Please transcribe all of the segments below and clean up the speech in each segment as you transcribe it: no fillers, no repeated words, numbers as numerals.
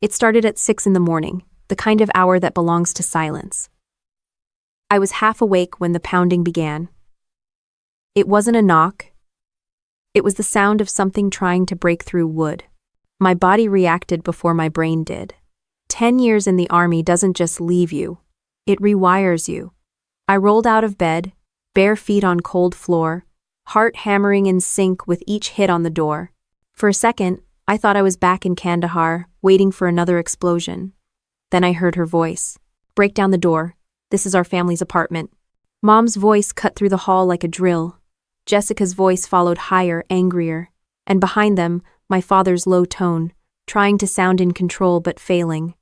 It started at 6 in the morning, the kind of hour that belongs to silence. I was half awake when the pounding began. It wasn't a knock. It was the sound of something trying to break through wood. My body reacted before my brain did. 10 years in the army doesn't just leave you. It rewires you. I rolled out of bed, bare feet on cold floor, heart hammering in sync with each hit on the door. For a second, I thought I was back in Kandahar, waiting for another explosion. Then I heard her voice. "Break down the door. This is our family's apartment." Mom's voice cut through the hall like a drill. Jessica's voice followed higher, angrier. And behind them, my father's low tone, trying to sound in control but failing.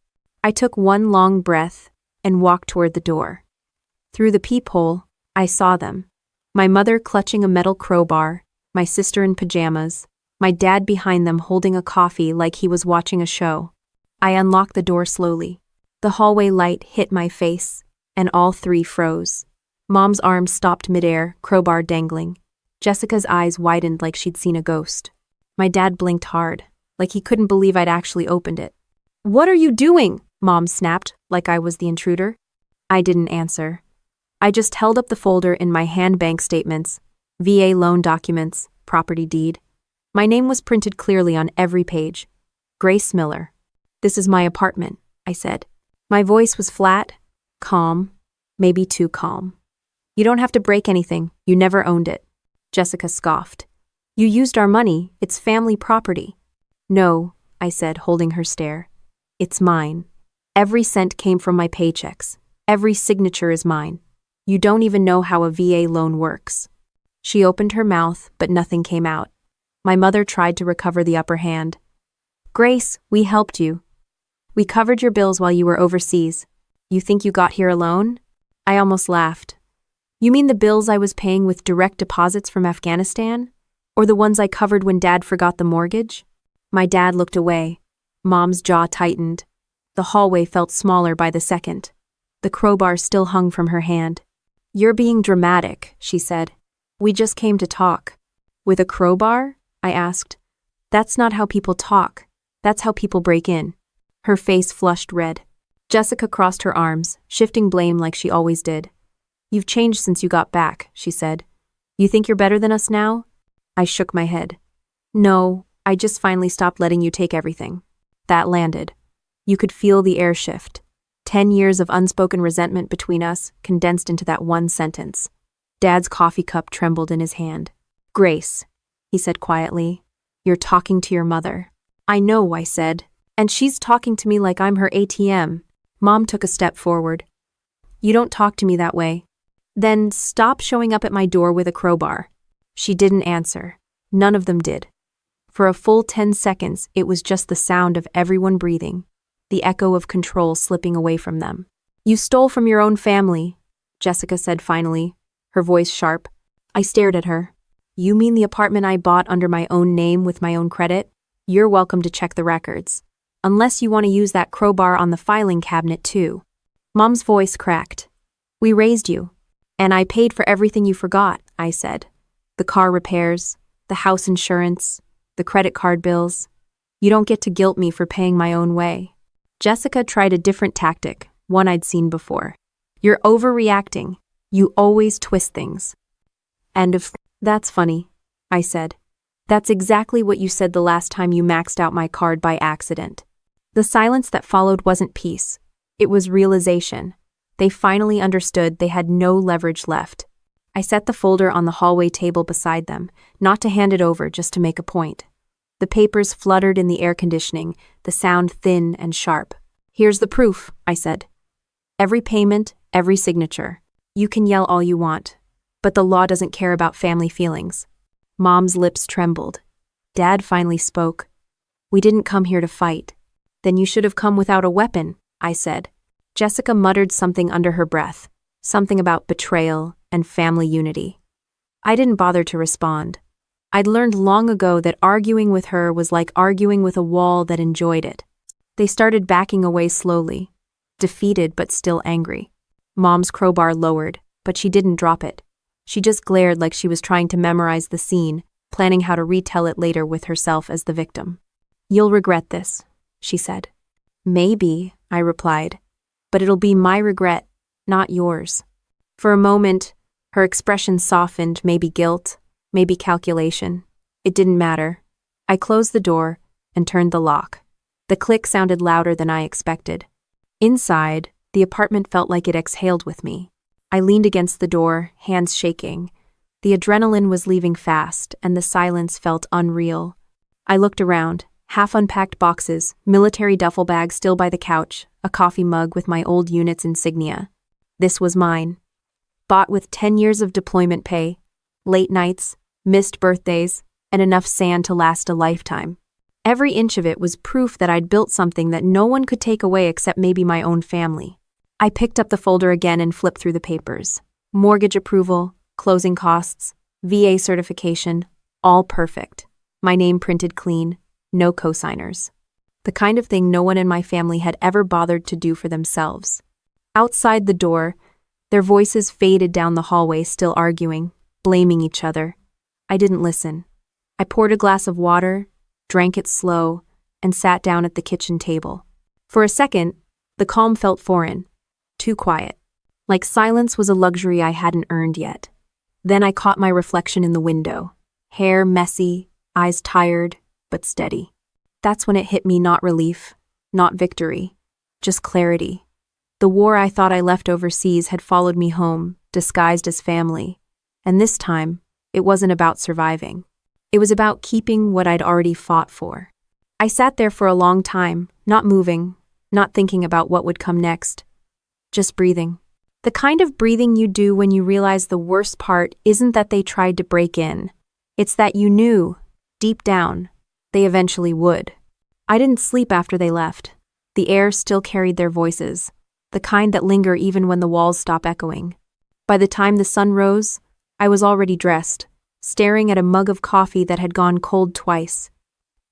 I took one long breath and walked toward the door. Through the peephole, I saw them. My mother clutching a metal crowbar, my sister in pajamas, my dad behind them holding a coffee like he was watching a show. I unlocked the door slowly. The hallway light hit my face, and all three froze. Mom's arms stopped midair, crowbar dangling. Jessica's eyes widened like she'd seen a ghost. My dad blinked hard, like he couldn't believe I'd actually opened it. "What are you doing?" Mom snapped, like I was the intruder. I didn't answer. I just held up the folder in my hand: bank statements, VA loan documents, property deed. My name was printed clearly on every page. Grace Miller. "This is my apartment," I said. My voice was flat, calm, maybe too calm. "You don't have to break anything. You never owned it." Jessica scoffed. "You used our money. It's family property." "No," I said, holding her stare. "It's mine. Every cent came from my paychecks. Every signature is mine. You don't even know how a VA loan works." She opened her mouth, but nothing came out. My mother tried to recover the upper hand. "Grace, we helped you. We covered your bills while you were overseas. You think you got here alone?" I almost laughed. "You mean the bills I was paying with direct deposits from Afghanistan? Or the ones I covered when Dad forgot the mortgage?" My dad looked away. Mom's jaw tightened. The hallway felt smaller by the second. The crowbar still hung from her hand. "You're being dramatic," she said. "We just came to talk." "With a crowbar?" I asked. "That's not how people talk. That's how people break in." Her face flushed red. Jessica crossed her arms, shifting blame like she always did. "You've changed since you got back," she said. "You think you're better than us now?" I shook my head. "No, I just finally stopped letting you take everything." That landed. You could feel the air shift. 10 years of unspoken resentment between us, condensed into that one sentence. Dad's coffee cup trembled in his hand. "Grace," he said quietly, "you're talking to your mother." "I know," I said. "And she's talking to me like I'm her ATM." Mom took a step forward. "You don't talk to me that way." "Then stop showing up at my door with a crowbar." She didn't answer. None of them did. For a full 10 seconds, it was just the sound of everyone breathing, the echo of control slipping away from them. "You stole from your own family," Jessica said finally, her voice sharp. I stared at her. "You mean the apartment I bought under my own name with my own credit? You're welcome to check the records. Unless you want to use that crowbar on the filing cabinet too." Mom's voice cracked. "We raised you. And I paid for everything you forgot," I said. "The car repairs, the house insurance, the credit card bills. You don't get to guilt me for paying my own way." Jessica tried a different tactic, one I'd seen before. "You're overreacting. You always twist things." That's funny," I said. "That's exactly what you said the last time you maxed out my card by accident." The silence that followed wasn't peace. It was realization. They finally understood they had no leverage left. I set the folder on the hallway table beside them, not to hand it over, just to make a point. The papers fluttered in the air conditioning, the sound thin and sharp. "Here's the proof," I said. "Every payment, every signature. You can yell all you want, but the law doesn't care about family feelings." Mom's lips trembled. Dad finally spoke. "We didn't come here to fight." "Then you should have come without a weapon," I said. Jessica muttered something under her breath, something about betrayal and family unity. I didn't bother to respond. I'd learned long ago that arguing with her was like arguing with a wall that enjoyed it. They started backing away slowly, defeated but still angry. Mom's crowbar lowered, but she didn't drop it. She just glared like she was trying to memorize the scene, planning how to retell it later with herself as the victim. "You'll regret this," she said. Maybe, I replied, but it'll be my regret, not yours. For a moment, her expression softened, maybe guilt, maybe calculation. It didn't matter. I closed the door and turned the lock. The click sounded louder than I expected. Inside, the apartment felt like it exhaled with me. I leaned against the door, hands shaking. The adrenaline was leaving fast, and the silence felt unreal. I looked around. Half-unpacked boxes, military duffel bag still by the couch, a coffee mug with my old unit's insignia. This was mine. Bought with 10 years of deployment pay, late nights, missed birthdays, and enough sand to last a lifetime. Every inch of it was proof that I'd built something that no one could take away except maybe my own family. I picked up the folder again and flipped through the papers. Mortgage approval, closing costs, VA certification, all perfect. My name printed clean. No cosigners. The kind of thing no one in my family had ever bothered to do for themselves. Outside the door, their voices faded down the hallway, still arguing, blaming each other. I didn't listen. I poured a glass of water, drank it slow, and sat down at the kitchen table. For a second, the calm felt foreign, too quiet, like silence was a luxury I hadn't earned yet. Then I caught my reflection in the window, hair messy, eyes tired, but steady. That's when it hit me, not relief, not victory, just clarity. The war I thought I left overseas had followed me home, disguised as family. And this time, it wasn't about surviving. It was about keeping what I'd already fought for. I sat there for a long time, not moving, not thinking about what would come next, just breathing. The kind of breathing you do when you realize the worst part isn't that they tried to break in. It's that you knew, deep down, they eventually would. I didn't sleep after they left. The air still carried their voices, the kind that linger even when the walls stop echoing. By the time the sun rose, I was already dressed, staring at a mug of coffee that had gone cold twice.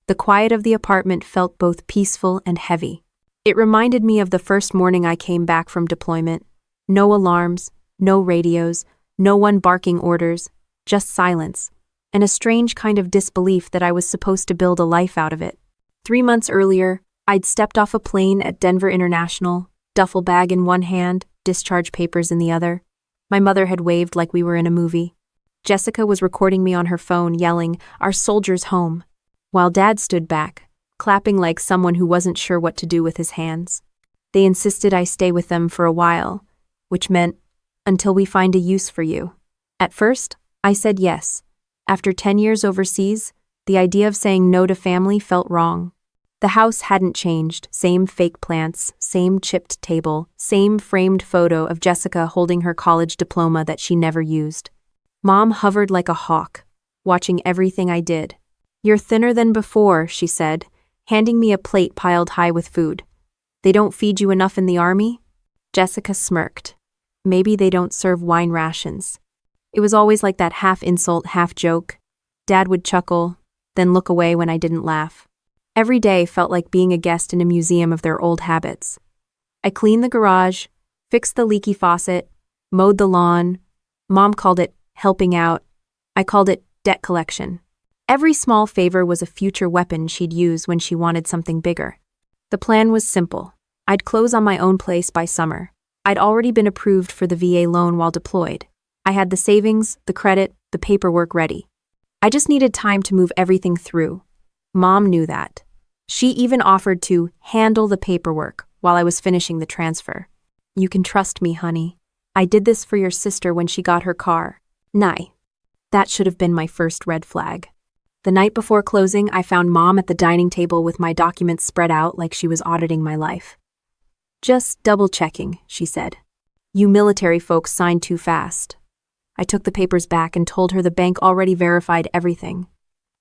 The quiet of the apartment felt both peaceful and heavy. It reminded me of the first morning I came back from deployment. No alarms, no radios, no one barking orders, just silence, and a strange kind of disbelief that I was supposed to build a life out of it. 3 months earlier, I'd stepped off a plane at Denver International, duffel bag in one hand, discharge papers in the other. My mother had waved like we were in a movie. Jessica was recording me on her phone, yelling, "Our soldier's home," while Dad stood back, clapping like someone who wasn't sure what to do with his hands. They insisted I stay with them for a while, which meant, until we find a use for you. At first, I said yes. After 10 years overseas, the idea of saying no to family felt wrong. The house hadn't changed, same fake plants, same chipped table, same framed photo of Jessica holding her college diploma that she never used. Mom hovered like a hawk, watching everything I did. "You're thinner than before," she said, handing me a plate piled high with food. "They don't feed you enough in the army?" Jessica smirked. "Maybe they don't serve wine rations." It was always like that, half insult, half joke. Dad would chuckle, then look away when I didn't laugh. Every day felt like being a guest in a museum of their old habits. I cleaned the garage, fixed the leaky faucet, mowed the lawn. Mom called it helping out. I called it debt collection. Every small favor was a future weapon she'd use when she wanted something bigger. The plan was simple. I'd close on my own place by summer. I'd already been approved for the VA loan while deployed. I had the savings, the credit, the paperwork ready. I just needed time to move everything through. Mom knew that. She even offered to handle the paperwork while I was finishing the transfer. "You can trust me, honey. I did this for your sister when she got her car." Nay. That should have been my first red flag. The night before closing, I found Mom at the dining table with my documents spread out like she was auditing my life. "Just double-checking," she said. "You military folks signed too fast." I took the papers back and told her the bank already verified everything.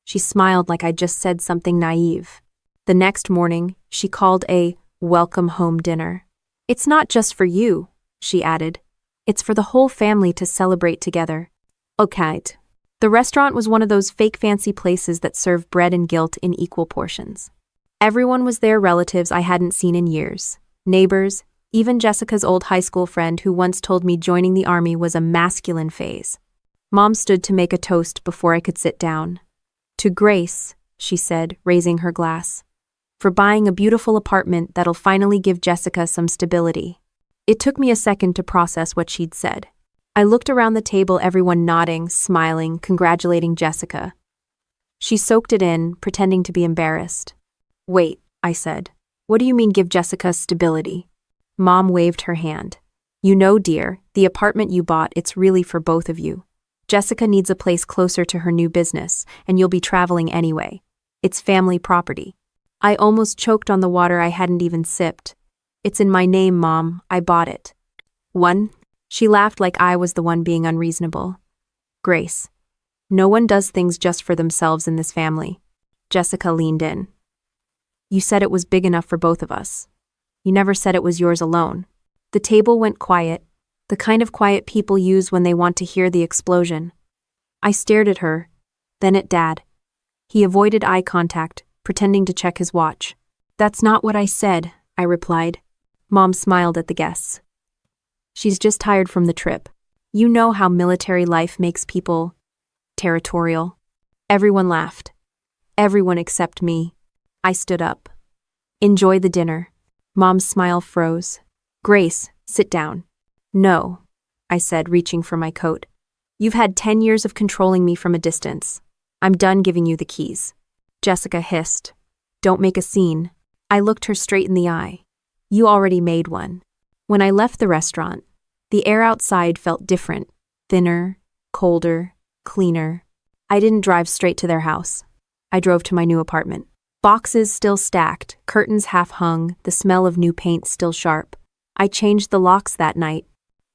She smiled like I'd just said something naive. The next morning, she called a welcome home dinner. "It's not just for you," she added. "It's for the whole family to celebrate together." Okay. The restaurant was one of those fake fancy places that serve bread and guilt in equal portions. Everyone was there, relatives I hadn't seen in years, neighbors, even Jessica's old high school friend who once told me joining the army was a masculine phase. Mom stood to make a toast before I could sit down. "To Grace," she said, raising her glass. for buying a beautiful apartment that'll finally give Jessica some stability. It took me a second to process what she'd said. I looked around the table, everyone nodding, smiling, congratulating Jessica. She soaked it in, pretending to be embarrassed. "Wait," I said. "What do you mean give Jessica stability?" Mom waved her hand. "You know, dear, the apartment you bought, it's really for both of you. Jessica needs a place closer to her new business, and you'll be traveling anyway. It's family property." I almost choked on the water I hadn't even sipped. "It's in my name, Mom. I bought it." "One?" She laughed like I was the one being unreasonable. "Grace, no one does things just for themselves in this family." Jessica leaned in. "You said it was big enough for both of us. You never said it was yours alone." The table went quiet, the kind of quiet people use when they want to hear the explosion. I stared at her, then at Dad. He avoided eye contact, pretending to check his watch. "That's not what I said," I replied. Mom smiled at the guests. "She's just tired from the trip. You know how military life makes people territorial." Everyone laughed. Everyone except me. I stood up. "Enjoy the dinner." Mom's smile froze. "Grace, sit down." "No," I said, reaching for my coat. "You've had 10 years of controlling me from a distance. I'm done giving you the keys." Jessica hissed. "Don't make a scene." I looked her straight in the eye. "You already made one." When I left the restaurant, the air outside felt different, thinner, colder, cleaner. I didn't drive straight to their house. I drove to my new apartment. Boxes still stacked, curtains half hung, the smell of new paint still sharp. I changed the locks that night,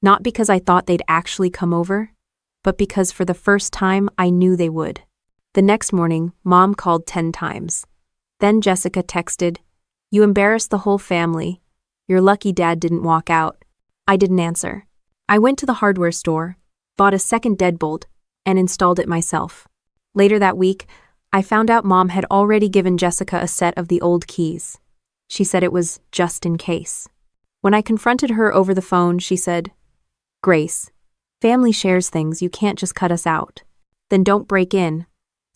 not because I thought they'd actually come over, but because for the first time I knew they would. The next morning, Mom called 10 times. Then Jessica texted, "You embarrassed the whole family. You're lucky Dad didn't walk out." I didn't answer. I went to the hardware store, bought a second deadbolt, and installed it myself. Later that week, I found out Mom had already given Jessica a set of the old keys. She said it was just in case. When I confronted her over the phone, she said, "Grace, family shares things, you can't just cut us out." "Then don't break in,"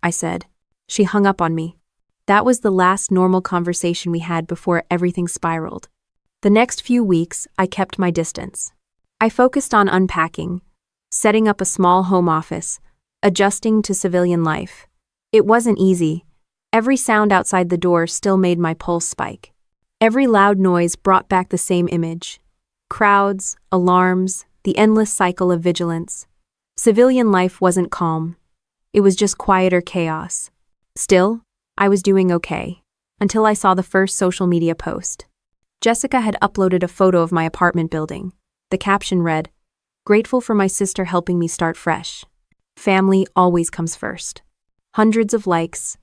I said. She hung up on me. That was the last normal conversation we had before everything spiraled. The next few weeks, I kept my distance. I focused on unpacking, setting up a small home office, adjusting to civilian life. It wasn't easy. Every sound outside the door still made my pulse spike. Every loud noise brought back the same image. Crowds, alarms, the endless cycle of vigilance. Civilian life wasn't calm. It was just quieter chaos. Still, I was doing okay, until I saw the first social media post. Jessica had uploaded a photo of my apartment building. The caption read, "Grateful for my sister helping me start fresh. Family always comes first." Hundreds of likes,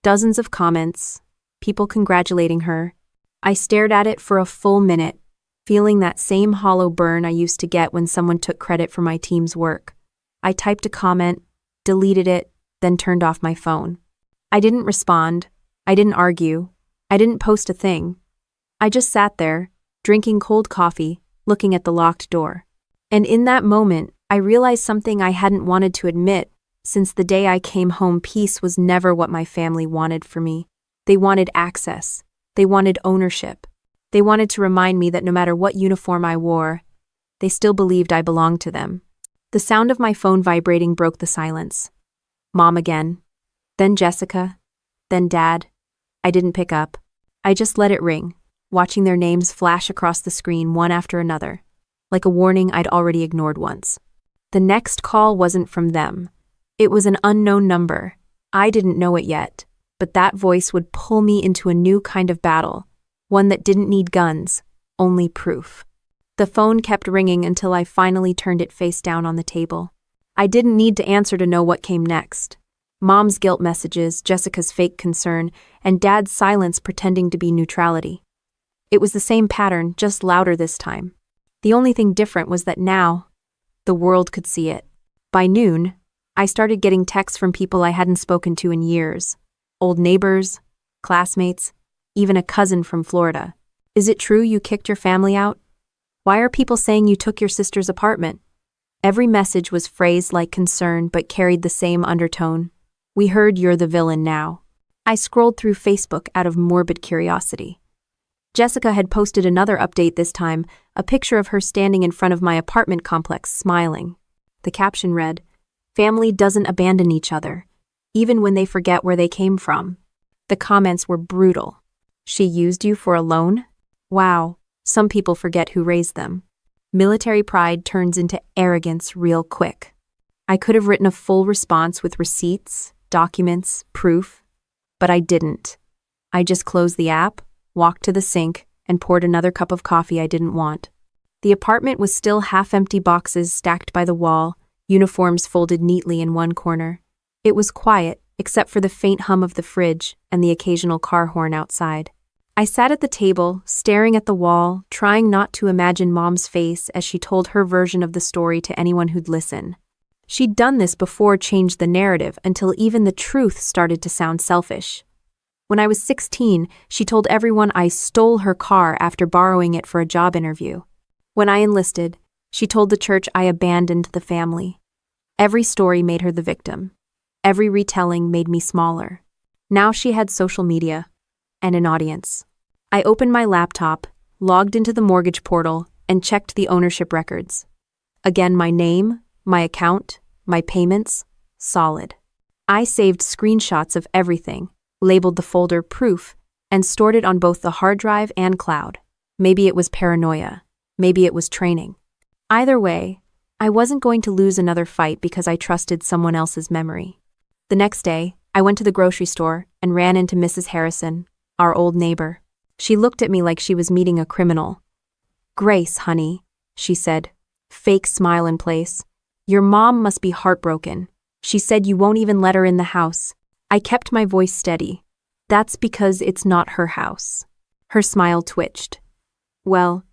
dozens of comments, people congratulating her. I stared at it for a full minute, feeling that same hollow burn I used to get when someone took credit for my team's work. I typed a comment, deleted it, then turned off my phone. I didn't respond. I didn't argue. I didn't post a thing. I just sat there, drinking cold coffee, looking at the locked door. And in that moment, I realized something I hadn't wanted to admit. Since the day I came home, peace was never what my family wanted for me. They wanted access. They wanted ownership. They wanted to remind me that no matter what uniform I wore, they still believed I belonged to them. The sound of my phone vibrating broke the silence. Mom again. Then Jessica. Then Dad. I didn't pick up. I just let it ring, watching their names flash across the screen one after another, like a warning I'd already ignored once. The next call wasn't from them. It was an unknown number. I didn't know it yet, but that voice would pull me into a new kind of battle, one that didn't need guns, only proof. The phone kept ringing until I finally turned it face down on the table. I didn't need to answer to know what came next. Mom's guilt messages, Jessica's fake concern, and Dad's silence pretending to be neutrality. It was the same pattern, just louder this time. The only thing different was that now, the world could see it. By noon, I started getting texts from people I hadn't spoken to in years. Old neighbors, classmates, even a cousin from Florida. "Is it true you kicked your family out? Why are people saying you took your sister's apartment?" Every message was phrased like concern but carried the same undertone. "We heard you're the villain now." I scrolled through Facebook out of morbid curiosity. Jessica had posted another update this time, a picture of her standing in front of my apartment complex smiling. The caption read, "Family doesn't abandon each other, even when they forget where they came from." The comments were brutal. "She used you for a loan? Wow, some people forget who raised them." Military pride turns into arrogance real quick. I could have written a full response with receipts, documents, proof, but I didn't. I just closed the app, walked to the sink, and poured another cup of coffee I didn't want. The apartment was still half-empty boxes stacked by the wall, uniforms folded neatly in one corner. It was quiet, except for the faint hum of the fridge and the occasional car horn outside. I sat at the table, staring at the wall, trying not to imagine Mom's face as she told her version of the story to anyone who'd listen. She'd done this before, changed the narrative until even the truth started to sound selfish. When I was 16, she told everyone I stole her car after borrowing it for a job interview. When I enlisted, she told the church I abandoned the family. Every story made her the victim. Every retelling made me smaller. Now she had social media and an audience. I opened my laptop, logged into the mortgage portal, and checked the ownership records. Again, my name, my account, my payments, solid. I saved screenshots of everything, labeled the folder proof, and stored it on both the hard drive and cloud. Maybe it was paranoia. Maybe it was training. Either way, I wasn't going to lose another fight because I trusted someone else's memory. The next day, I went to the grocery store and ran into Mrs. Harrison, our old neighbor. She looked at me like she was meeting a criminal. "Grace, honey," she said, fake smile in place. "Your mom must be heartbroken. She said you won't even let her in the house." I kept my voice steady. "That's because it's not her house." Her smile twitched. "Well,"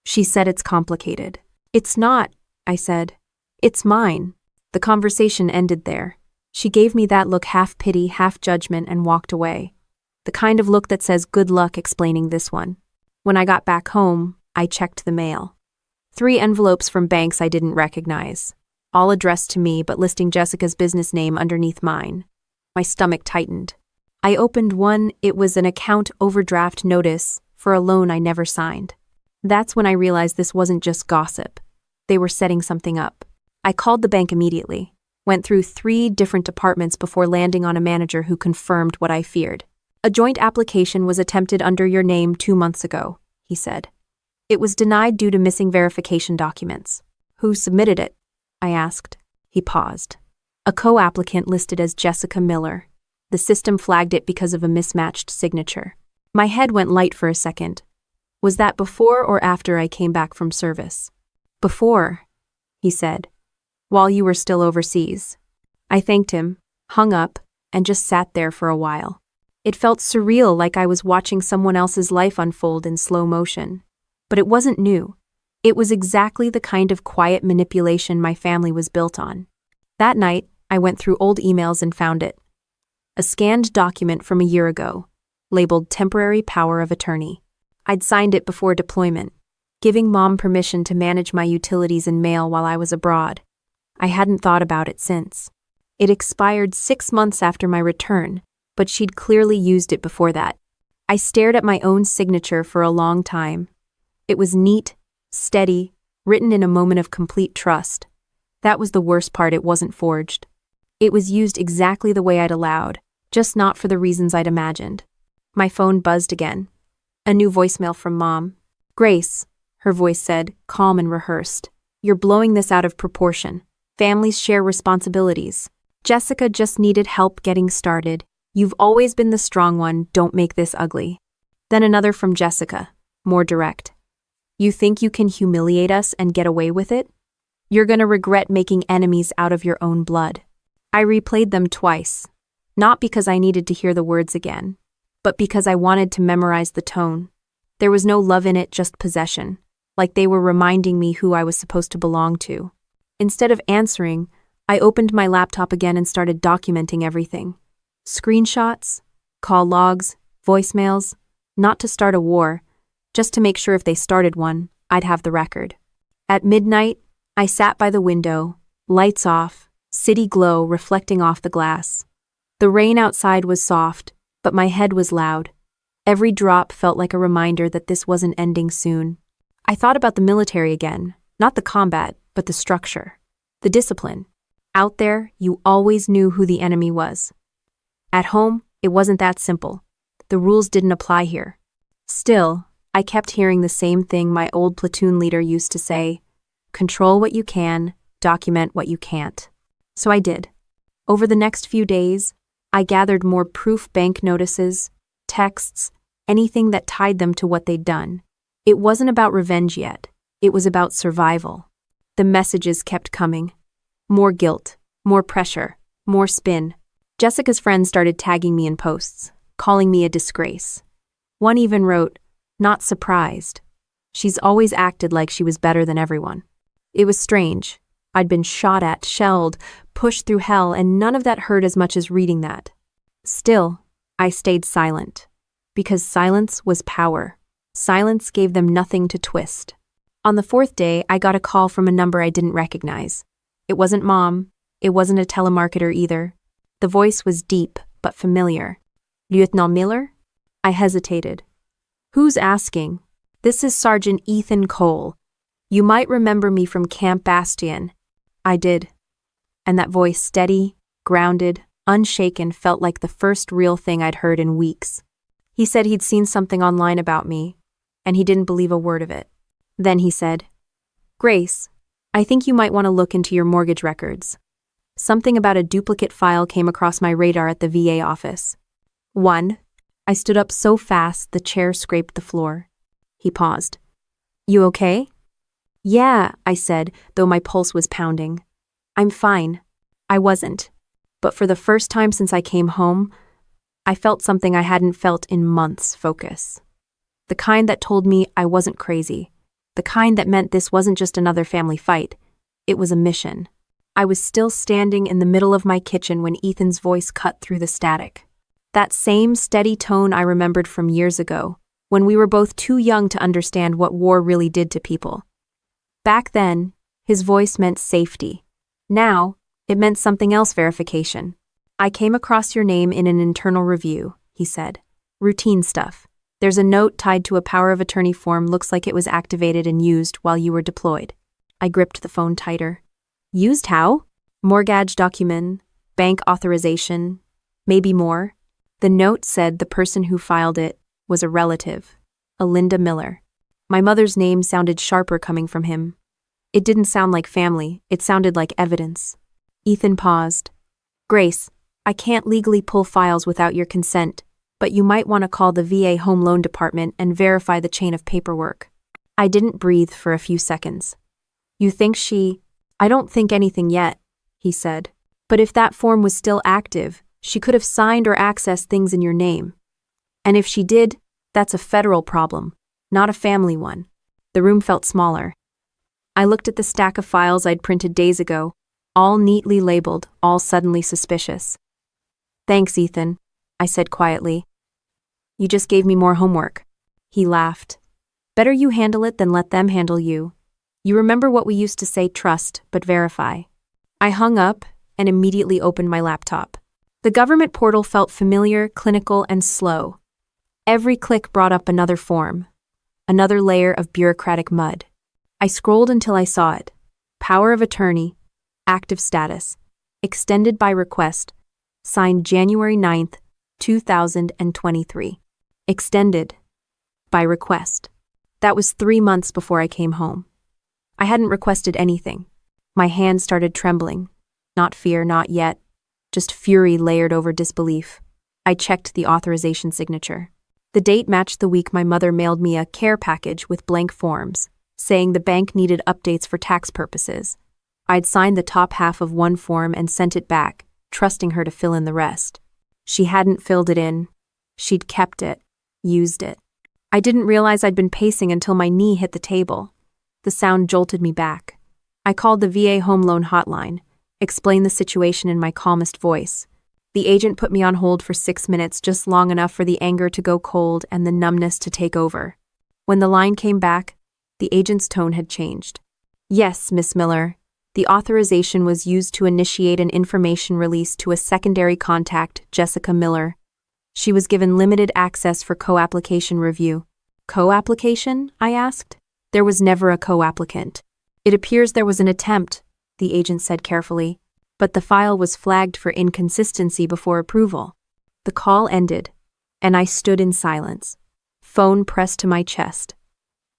she said, "it's complicated." "It's not," I said. "It's mine." The conversation ended there. She gave me that look, half pity, half judgment, and walked away. The kind of look that says good luck explaining this one. When I got back home, I checked the mail. 3 envelopes from banks I didn't recognize, all addressed to me but listing Jessica's business name underneath mine. My stomach tightened. I opened one. It was an account overdraft notice for a loan I never signed. That's when I realized this wasn't just gossip. They were setting something up. I called the bank immediately, went through 3 different departments before landing on a manager who confirmed what I feared. "A joint application was attempted under your name 2 months ago," he said. "It was denied due to missing verification documents." "Who submitted it?" I asked. He paused. "A co-applicant listed as Jessica Miller. The system flagged it because of a mismatched signature." My head went light for a second. Was that before or after I came back from service? "Before," he said, "while you were still overseas." I thanked him, hung up, and just sat there for a while. It felt surreal, like I was watching someone else's life unfold in slow motion. But it wasn't new. It was exactly the kind of quiet manipulation my family was built on. That night, I went through old emails and found it. A scanned document from a year ago, labeled Temporary Power of Attorney. I'd signed it before deployment, giving Mom permission to manage my utilities and mail while I was abroad. I hadn't thought about it since. It expired 6 months after my return, but she'd clearly used it before that. I stared at my own signature for a long time. It was neat, steady, written in a moment of complete trust. That was the worst part. It wasn't forged. It was used exactly the way I'd allowed, just not for the reasons I'd imagined. My phone buzzed again. A new voicemail from Mom. "Grace," her voice said, calm and rehearsed. "You're blowing this out of proportion. Families share responsibilities. Jessica just needed help getting started. You've always been the strong one. Don't make this ugly." Then another from Jessica, more direct. "You think you can humiliate us and get away with it? You're gonna regret making enemies out of your own blood." I replayed them twice, not because I needed to hear the words again, but because I wanted to memorize the tone. There was no love in it, just possession, like they were reminding me who I was supposed to belong to. Instead of answering, I opened my laptop again and started documenting everything. Screenshots, call logs, voicemails, not to start a war, just to make sure if they started one, I'd have the record. At midnight, I sat by the window, lights off, city glow reflecting off the glass. The rain outside was soft, But my head was loud. Every drop felt like a reminder that this wasn't ending soon. I thought about the military again, not the combat, but the structure, the discipline. Out there, you always knew who the enemy was. At home, it wasn't that simple. The rules didn't apply here. Still, I kept hearing the same thing my old platoon leader used to say: control what you can, document what you can't. So I did. Over the next few days, I gathered more proof bank notices, texts, anything that tied them to what they'd done. It wasn't about revenge yet. It was about survival. The messages kept coming. More guilt, more pressure, more spin. Jessica's friends started tagging me in posts, calling me a disgrace. One even wrote, "Not surprised. She's always acted like she was better than everyone." It was strange. I'd been shot at, shelled, pushed through hell, and none of that hurt as much as reading that. Still, I stayed silent. Because silence was power. Silence gave them nothing to twist. On the fourth day, I got a call from a number I didn't recognize. It wasn't Mom. It wasn't a telemarketer either. The voice was deep, but familiar. "Lieutenant Miller?" I hesitated. "Who's asking?" "This is Sergeant Ethan Cole. You might remember me from Camp Bastion." I did. And that voice, steady, grounded, unshaken, felt like the first real thing I'd heard in weeks. He said he'd seen something online about me, and he didn't believe a word of it. Then he said, "Grace, I think you might want to look into your mortgage records." Something about a duplicate file came across my radar at the VA office. One. I stood up so fast the chair scraped the floor. He paused. "You okay?" "Yeah," I said, though my pulse was pounding. "I'm fine." I wasn't. But for the first time since I came home, I felt something I hadn't felt in months. Focus. The kind that told me I wasn't crazy. The kind that meant this wasn't just another family fight. It was a mission. I was still standing in the middle of my kitchen when Ethan's voice cut through the static. That same steady tone I remembered from years ago, when we were both too young to understand what war really did to people. Back then, his voice meant safety. Now, it meant something else: verification. "I came across your name in an internal review," he said. "Routine stuff. There's a note tied to a power of attorney form, looks like it was activated and used while you were deployed." I gripped the phone tighter. "Used how?" "Mortgage document, bank authorization, maybe more." The note said the person who filed it was a relative, a Linda Miller. My mother's name sounded sharper coming from him. It didn't sound like family, it sounded like evidence. Ethan paused. "Grace, I can't legally pull files without your consent, but you might want to call the VA Home Loan Department and verify the chain of paperwork." I didn't breathe for a few seconds. "You think she—" "I don't think anything yet," he said. "But if that form was still active, she could have signed or accessed things in your name. And if she did, that's a federal problem, not a family one." The room felt smaller. I looked at the stack of files I'd printed days ago, all neatly labeled, all suddenly suspicious. "Thanks, Ethan," I said quietly. "You just gave me more homework." He laughed. "Better you handle it than let them handle you. You remember what we used to say: trust, but verify." I hung up and immediately opened my laptop. The government portal felt familiar, clinical, and slow. Every click brought up another form, another layer of bureaucratic mud. I scrolled until I saw it. Power of attorney, active status, extended by request, signed January 9th, 2023. Extended by request. That was 3 months before I came home. I hadn't requested anything. My hand started trembling. Not fear, not yet. Just fury layered over disbelief. I checked the authorization signature. The date matched the week my mother mailed me a care package with blank forms, saying the bank needed updates for tax purposes. I'd signed the top half of one form and sent it back, trusting her to fill in the rest. She hadn't filled it in. She'd kept it, used it. I didn't realize I'd been pacing until my knee hit the table. The sound jolted me back. I called the VA Home Loan hotline, explained the situation in my calmest voice. The agent put me on hold for 6 minutes, just long enough for the anger to go cold and the numbness to take over. When the line came back, the agent's tone had changed. "Yes, Miss Miller. The authorization was used to initiate an information release to a secondary contact, Jessica Miller. She was given limited access for co-application review. Co-application? I asked. There was never a co-applicant. It appears there was an attempt, the agent said carefully, but the file was flagged for inconsistency before approval. The call ended, and I stood in silence, phone pressed to my chest.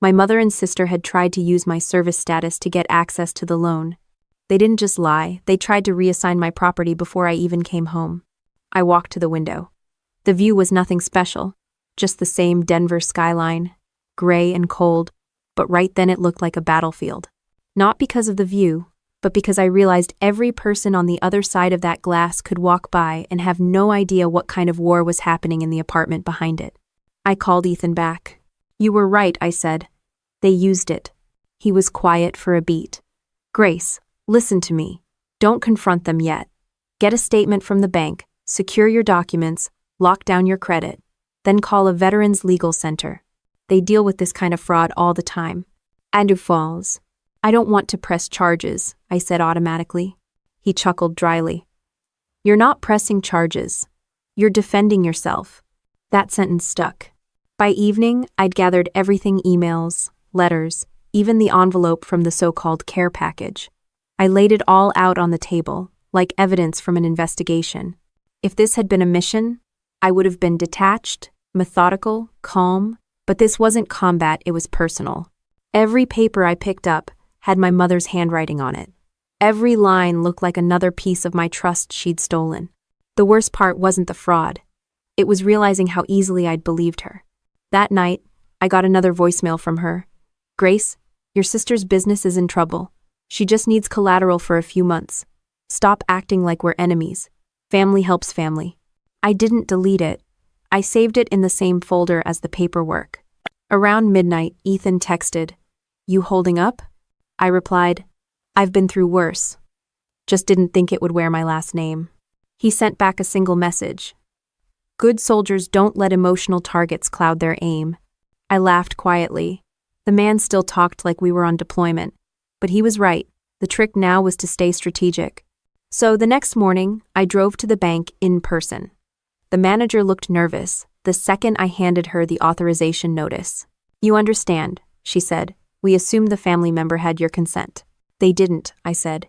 My mother and sister had tried to use my service status to get access to the loan. They didn't just lie, they tried to reassign my property before I even came home. I walked to the window. The view was nothing special, just the same Denver skyline, gray and cold, but right then it looked like a battlefield. Not because of the view, but because I realized every person on the other side of that glass could walk by and have no idea what kind of war was happening in the apartment behind it. I called Ethan back. "You were right," I said. "They used it." He was quiet for a beat. "Grace, listen to me. Don't confront them yet. Get a statement from the bank, secure your documents, lock down your credit, then call a Veterans Legal Center. They deal with this kind of fraud all the time. Andrew Falls. I don't want to press charges," I said automatically. He chuckled dryly. "You're not pressing charges. You're defending yourself." That sentence stuck. By evening, I'd gathered everything: emails, letters, even the envelope from the so-called care package. I laid it all out on the table, like evidence from an investigation. If this had been a mission, I would have been detached, methodical, calm, but this wasn't combat, it was personal. Every paper I picked up had my mother's handwriting on it. Every line looked like another piece of my trust she'd stolen. The worst part wasn't the fraud. It was realizing how easily I'd believed her. That night, I got another voicemail from her. "Grace, your sister's business is in trouble. She just needs collateral for a few months. Stop acting like we're enemies. Family helps family." I didn't delete it. I saved it in the same folder as the paperwork. Around midnight, Ethan texted, "You holding up?" I replied, "I've been through worse. Just didn't think it would wear my last name." He sent back a single message. "Good soldiers don't let emotional targets cloud their aim." I laughed quietly. The man still talked like we were on deployment, but he was right. The trick now was to stay strategic. So the next morning, I drove to the bank in person. The manager looked nervous the second I handed her the authorization notice. "You understand," she said. "We assumed the family member had your consent." "They didn't," I said.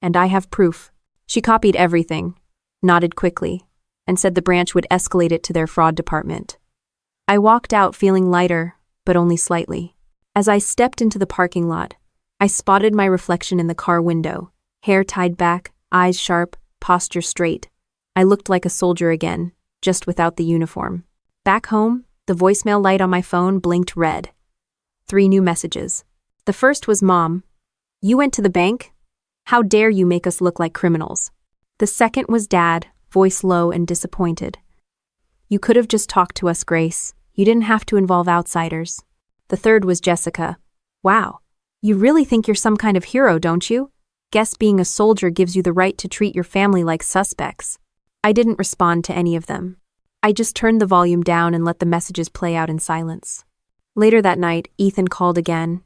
"And I have proof." She copied everything, nodded quickly, and said the branch would escalate it to their fraud department. I walked out feeling lighter, but only slightly. As I stepped into the parking lot, I spotted my reflection in the car window, hair tied back, eyes sharp, posture straight. I looked like a soldier again, just without the uniform. Back home, the voicemail light on my phone blinked red. 3 new messages. The first was, "Mom, you went to the bank? How dare you make us look like criminals?" The second was Dad, voice low and disappointed. "You could have just talked to us, Grace. You didn't have to involve outsiders." The third was Jessica. "Wow, you really think you're some kind of hero, don't you? Guess being a soldier gives you the right to treat your family like suspects." I didn't respond to any of them. I just turned the volume down and let the messages play out in silence. Later that night, Ethan called again.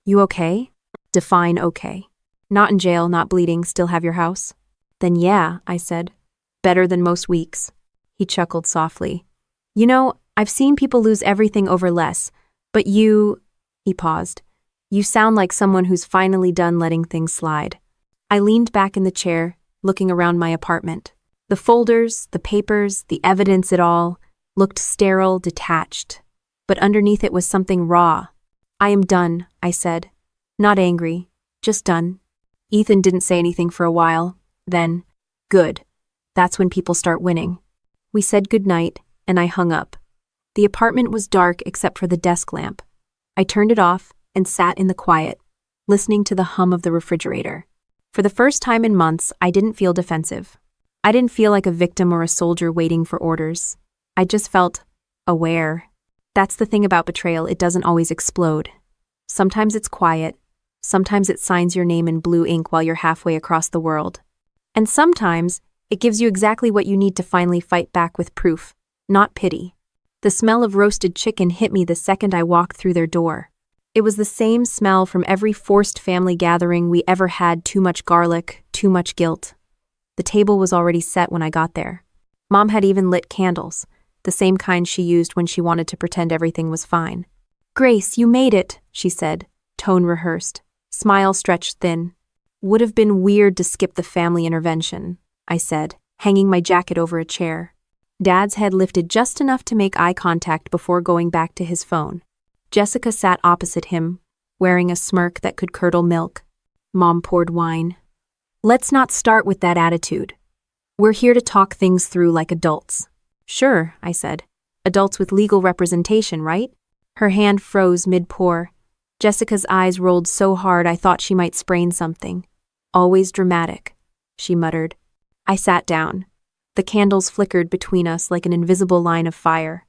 "You okay?" Define okay. "Not in jail, not bleeding, still have your house?" "Then yeah," I said. "Better than most weeks." He chuckled softly. "You know, I've seen people lose everything over less, but you—" He paused. "You sound like someone who's finally done letting things slide." I leaned back in the chair, looking around my apartment. The folders, the papers, the evidence, it all looked sterile, detached. But underneath it was something raw. "I am done," I said. Not angry, just done. Ethan didn't say anything for a while. Then, "Good. That's when people start winning." We said goodnight, and I hung up. The apartment was dark except for the desk lamp. I turned it off and sat in the quiet, listening to the hum of the refrigerator. For the first time in months, I didn't feel defensive. I didn't feel like a victim or a soldier waiting for orders. I just felt aware. That's the thing about betrayal, it doesn't always explode. Sometimes it's quiet. Sometimes it signs your name in blue ink while you're halfway across the world. And sometimes it gives you exactly what you need to finally fight back with proof, not pity. The smell of roasted chicken hit me the second I walked through their door. It was the same smell from every forced family gathering we ever had: too much garlic, too much guilt. The table was already set when I got there. Mom had even lit candles, the same kind she used when she wanted to pretend everything was fine. "Grace, you made it," she said, tone rehearsed, smile stretched thin. "Would have been weird to skip the family intervention," I said, hanging my jacket over a chair. Dad's head lifted just enough to make eye contact before going back to his phone. Jessica sat opposite him, wearing a smirk that could curdle milk. Mom poured wine. "Let's not start with that attitude. We're here to talk things through like adults." "Sure," I said. "Adults with legal representation, right?" Her hand froze mid-pour. Jessica's eyes rolled so hard I thought she might sprain something. "Always dramatic," she muttered. I sat down. The candles flickered between us like an invisible line of fire.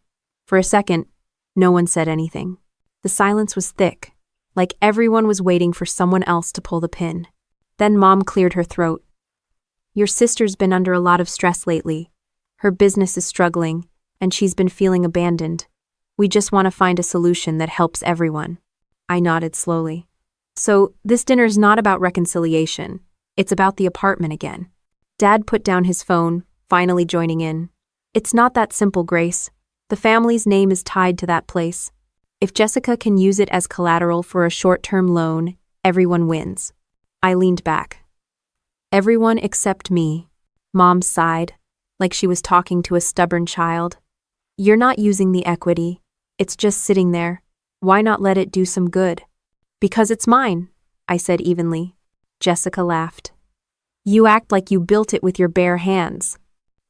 For a second, no one said anything. The silence was thick, like everyone was waiting for someone else to pull the pin. Then Mom cleared her throat. "Your sister's been under a lot of stress lately. Her business is struggling, and she's been feeling abandoned. We just want to find a solution that helps everyone." I nodded slowly. "So, this dinner's not about reconciliation. It's about the apartment again." Dad put down his phone, finally joining in. "It's not that simple, Grace. The family's name is tied to that place. If Jessica can use it as collateral for a short-term loan, everyone wins." I leaned back. "Everyone except me." Mom sighed, like she was talking to a stubborn child. "You're not using the equity. It's just sitting there. Why not let it do some good?" "Because it's mine," I said evenly. Jessica laughed. "You act like you built it with your bare hands."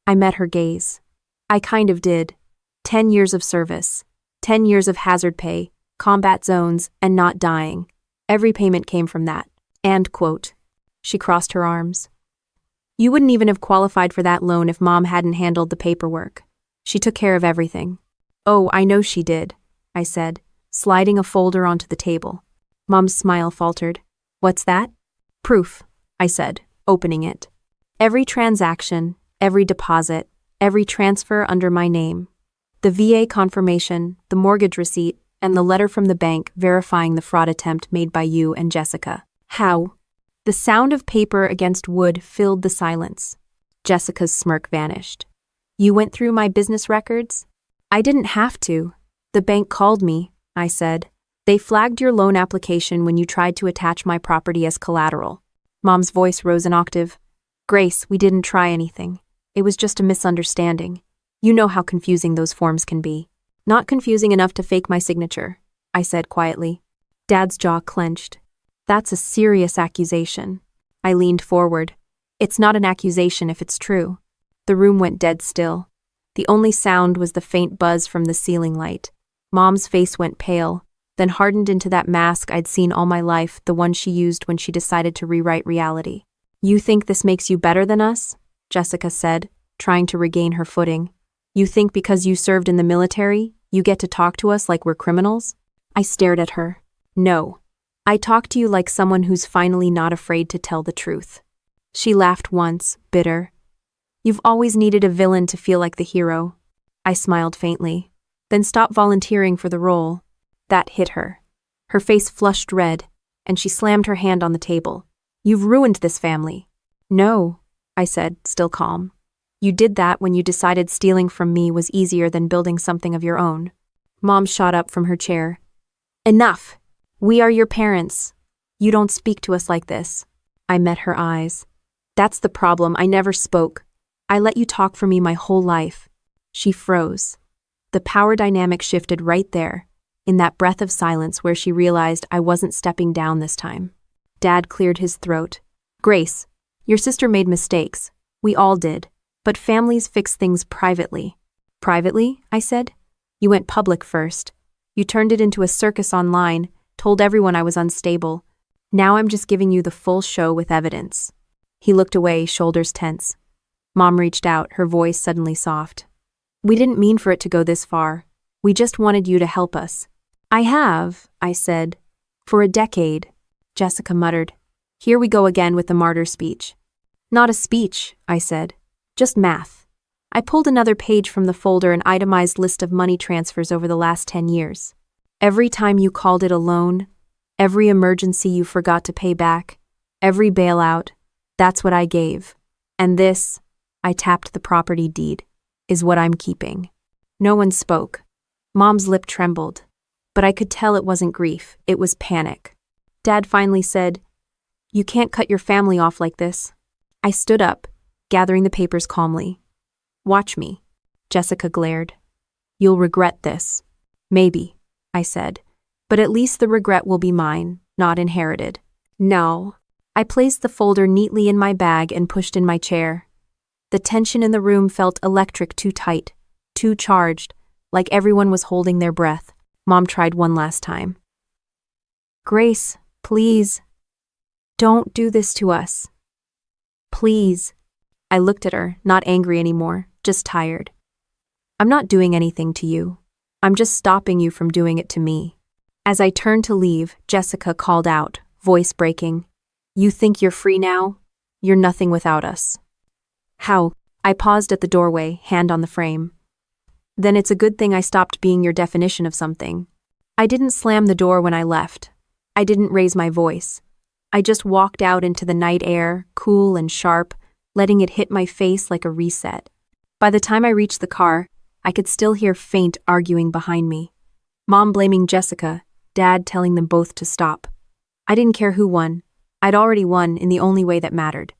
I met her gaze. "I kind of did. 10 years of service. 10 years of hazard pay, combat zones, and not dying. Every payment came from that." And quote. She crossed her arms. "You wouldn't even have qualified for that loan if Mom hadn't handled the paperwork. She took care of everything." "Oh, I know she did," I said, sliding a folder onto the table. Mom's smile faltered. "What's that?" "Proof," I said, opening it. "Every transaction, every deposit, every transfer under my name. The VA confirmation, the mortgage receipt, and the letter from the bank verifying the fraud attempt made by you and Jessica." "How?" The sound of paper against wood filled the silence. Jessica's smirk vanished. "You went through my business records?" "I didn't have to. The bank called me," I said. "They flagged your loan application when you tried to attach my property as collateral." Mom's voice rose an octave. "Grace, we didn't try anything. It was just a misunderstanding. You know how confusing those forms can be." "Not confusing enough to fake my signature," I said quietly. Dad's jaw clenched. "That's a serious accusation." I leaned forward. "It's not an accusation if it's true." The room went dead still. The only sound was the faint buzz from the ceiling light. Mom's face went pale, then hardened into that mask I'd seen all my life, the one she used when she decided to rewrite reality. "You think this makes you better than us?" Jessica said, trying to regain her footing. "You think because you served in the military, you get to talk to us like we're criminals?" I stared at her. "No. I talk to you like someone who's finally not afraid to tell the truth." She laughed once, bitter. "You've always needed a villain to feel like the hero." I smiled faintly. "Then stop volunteering for the role." That hit her. Her face flushed red, and she slammed her hand on the table. "You've ruined this family." "No," I said, still calm. "You did that when you decided stealing from me was easier than building something of your own." Mom shot up from her chair. "Enough! We are your parents. You don't speak to us like this." I met her eyes. "That's the problem. I never spoke. I let you talk for me my whole life." She froze. The power dynamic shifted right there, in that breath of silence where she realized I wasn't stepping down this time. Dad cleared his throat. "Grace, your sister made mistakes. We all did. But families fix things privately." "Privately?" I said. "You went public first. You turned it into a circus online, told everyone I was unstable. Now I'm just giving you the full show with evidence." He looked away, shoulders tense. Mom reached out, her voice suddenly soft. "We didn't mean for it to go this far. We just wanted you to help us." "I have," I said. "For a decade." Jessica muttered. "Here we go again with the martyr speech." "Not a speech," I said. "Just math." I pulled another page from the folder, an itemized list of money transfers over the last 10 years. Every time you called it a loan, every emergency you forgot to pay back, every bailout, that's what I gave. And this, I tapped the property deed. is what I'm keeping." No one spoke. Mom's lip trembled, but I could tell it wasn't grief, it was panic. Dad finally said, "You can't cut your family off like this." I stood up, gathering the papers calmly. "Watch me," Jessica glared. "You'll regret this." "Maybe," I said, "but at least the regret will be mine, not inherited." "No." I placed the folder neatly in my bag and pushed in my chair. The tension in the room felt electric, too tight, too charged, like everyone was holding their breath. Mom tried one last time. "Grace, please. Don't do this to us. Please." I looked at her, not angry anymore, just tired. "I'm not doing anything to you. I'm just stopping you from doing it to me." As I turned to leave, Jessica called out, voice breaking, "You think you're free now? You're nothing without us." "How?" I paused at the doorway, hand on the frame. "Then it's a good thing I stopped being your definition of something." I didn't slam the door when I left. I didn't raise my voice. I just walked out into the night air, cool and sharp, letting it hit my face like a reset. By the time I reached the car, I could still hear faint arguing behind me. Mom blaming Jessica, Dad telling them both to stop. I didn't care who won. I'd already won in the only way that mattered.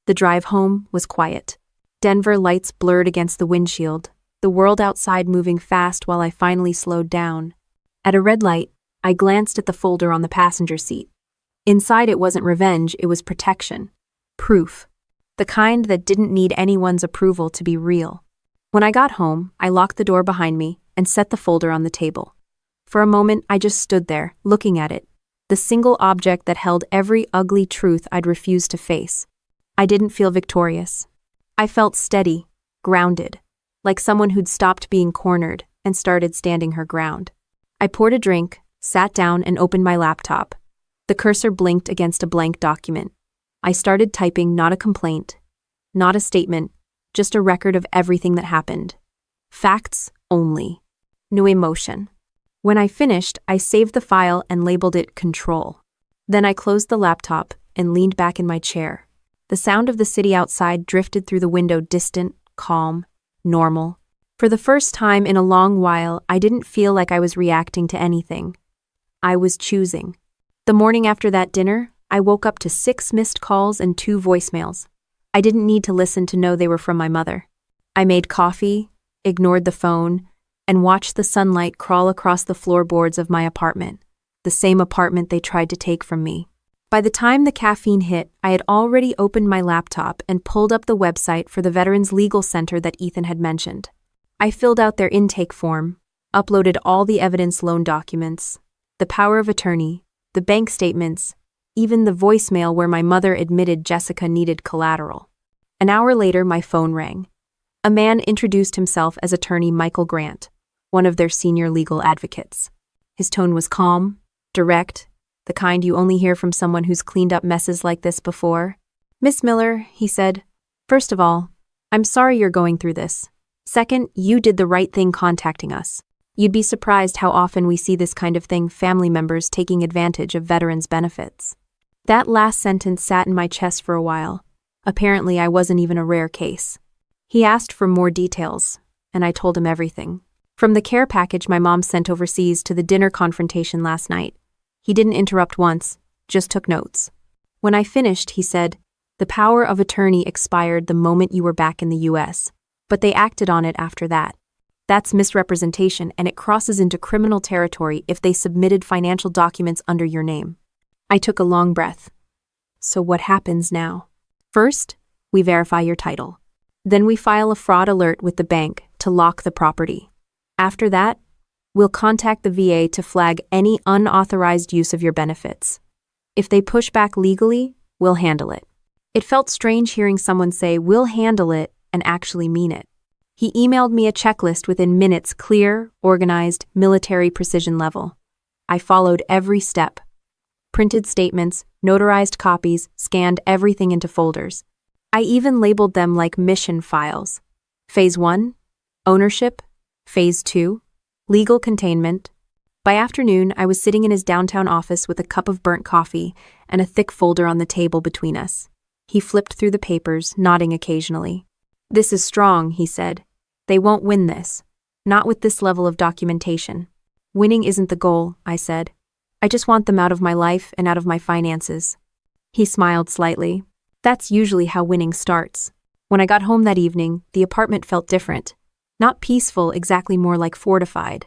The drive home was quiet. Denver lights blurred against the windshield, the world outside moving fast while I finally slowed down. At a red light, I glanced at the folder on the passenger seat. Inside it wasn't revenge, it was protection. Proof. The kind that didn't need anyone's approval to be real. When I got home, I locked the door behind me and set the folder on the table. For a moment, I just stood there, looking at it, the single object that held every ugly truth I'd refused to face. I didn't feel victorious. I felt steady, grounded, like someone who'd stopped being cornered and started standing her ground. I poured a drink, sat down, and opened my laptop. The cursor blinked against a blank document. I started typing not a complaint, not a statement, just a record of everything that happened. Facts only. No emotion. When I finished, I saved the file and labeled it Control. Then I closed the laptop and leaned back in my chair. The sound of the city outside drifted through the window, distant, calm, normal. For the first time in a long while, I didn't feel like I was reacting to anything. I was choosing. The morning after that dinner, I woke up to 6 missed calls and 2 voicemails. I didn't need to listen to know they were from my mother. I made coffee, ignored the phone, and watched the sunlight crawl across the floorboards of my apartment, the same apartment they tried to take from me. By the time the caffeine hit, I had already opened my laptop and pulled up the website for the Veterans Legal Center that Ethan had mentioned. I filled out their intake form, uploaded all the evidence, loan documents, the power of attorney, the bank statements, even the voicemail where my mother admitted Jessica needed collateral. An hour later, my phone rang. A man introduced himself as attorney Michael Grant, one of their senior legal advocates. His tone was calm, direct, the kind you only hear from someone who's cleaned up messes like this before. "Miss Miller," he said, "first of all, I'm sorry you're going through this. Second, you did the right thing contacting us. You'd be surprised how often we see this kind of thing, family members taking advantage of veterans' benefits." That last sentence sat in my chest for a while. Apparently, I wasn't even a rare case. He asked for more details, and I told him everything. From the care package my mom sent overseas to the dinner confrontation last night. He didn't interrupt once, just took notes. When I finished, he said, "The power of attorney expired the moment you were back in the US, but they acted on it after that. That's misrepresentation, and it crosses into criminal territory if they submitted financial documents under your name." I took a long breath. So what happens now? First, we verify your title. Then we file a fraud alert with the bank to lock the property. After that, we'll contact the VA to flag any unauthorized use of your benefits. If they push back legally, we'll handle it. It felt strange hearing someone say, "We'll handle it," and actually mean it. He emailed me a checklist within minutes, clear, organized, military precision level. I followed every step. Printed statements, notarized copies, scanned everything into folders. I even labeled them like mission files. Phase 1, ownership. Phase 2, legal containment. By afternoon, I was sitting in his downtown office with a cup of burnt coffee and a thick folder on the table between us. He flipped through the papers, nodding occasionally. "This is strong," he said. They won't win this. Not with this level of documentation. Winning isn't the goal, I said. I just want them out of my life and out of my finances. He smiled slightly. That's usually how winning starts. When I got home that evening, the apartment felt different. Not peaceful, exactly, more like fortified.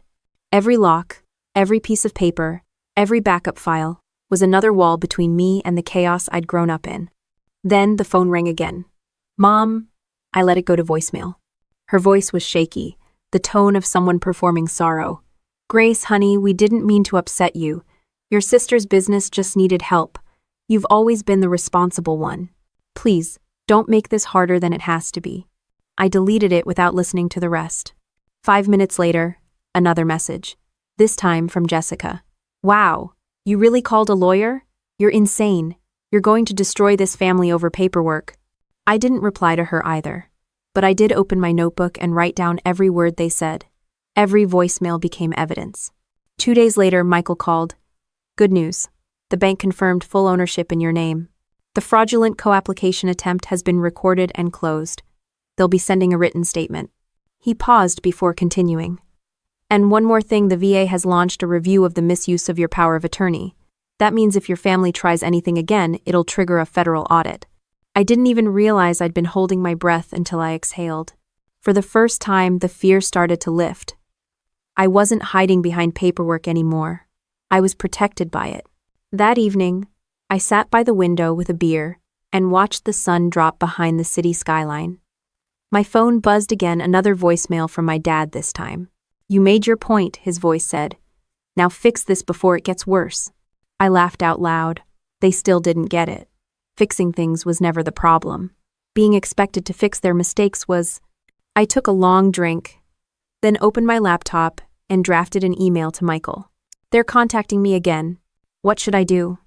Every lock, every piece of paper, every backup file was another wall between me and the chaos I'd grown up in. Then the phone rang again. Mom, I let it go to voicemail. Her voice was shaky, the tone of someone performing sorrow. Grace, honey, we didn't mean to upset you. Your sister's business just needed help. You've always been the responsible one. Please, don't make this harder than it has to be. I deleted it without listening to the rest. 5 minutes later, another message. This time from Jessica. Wow, you really called a lawyer? You're insane. You're going to destroy this family over paperwork. I didn't reply to her either, but I did open my notebook and write down every word they said. Every voicemail became evidence. 2 days later, Michael called. Good news. The bank confirmed full ownership in your name. The fraudulent co-application attempt has been recorded and closed. They'll be sending a written statement. He paused before continuing. And one more thing, the VA has launched a review of the misuse of your power of attorney. That means if your family tries anything again, it'll trigger a federal audit. I didn't even realize I'd been holding my breath until I exhaled. For the first time, the fear started to lift. I wasn't hiding behind paperwork anymore. I was protected by it. That evening, I sat by the window with a beer and watched the sun drop behind the city skyline. My phone buzzed again, another voicemail from my dad this time. You made your point, his voice said. Now fix this before it gets worse. I laughed out loud. They still didn't get it. Fixing things was never the problem. Being expected to fix their mistakes was. I took a long drink, then opened my laptop and drafted an email to Michael. They're contacting me again. What should I do?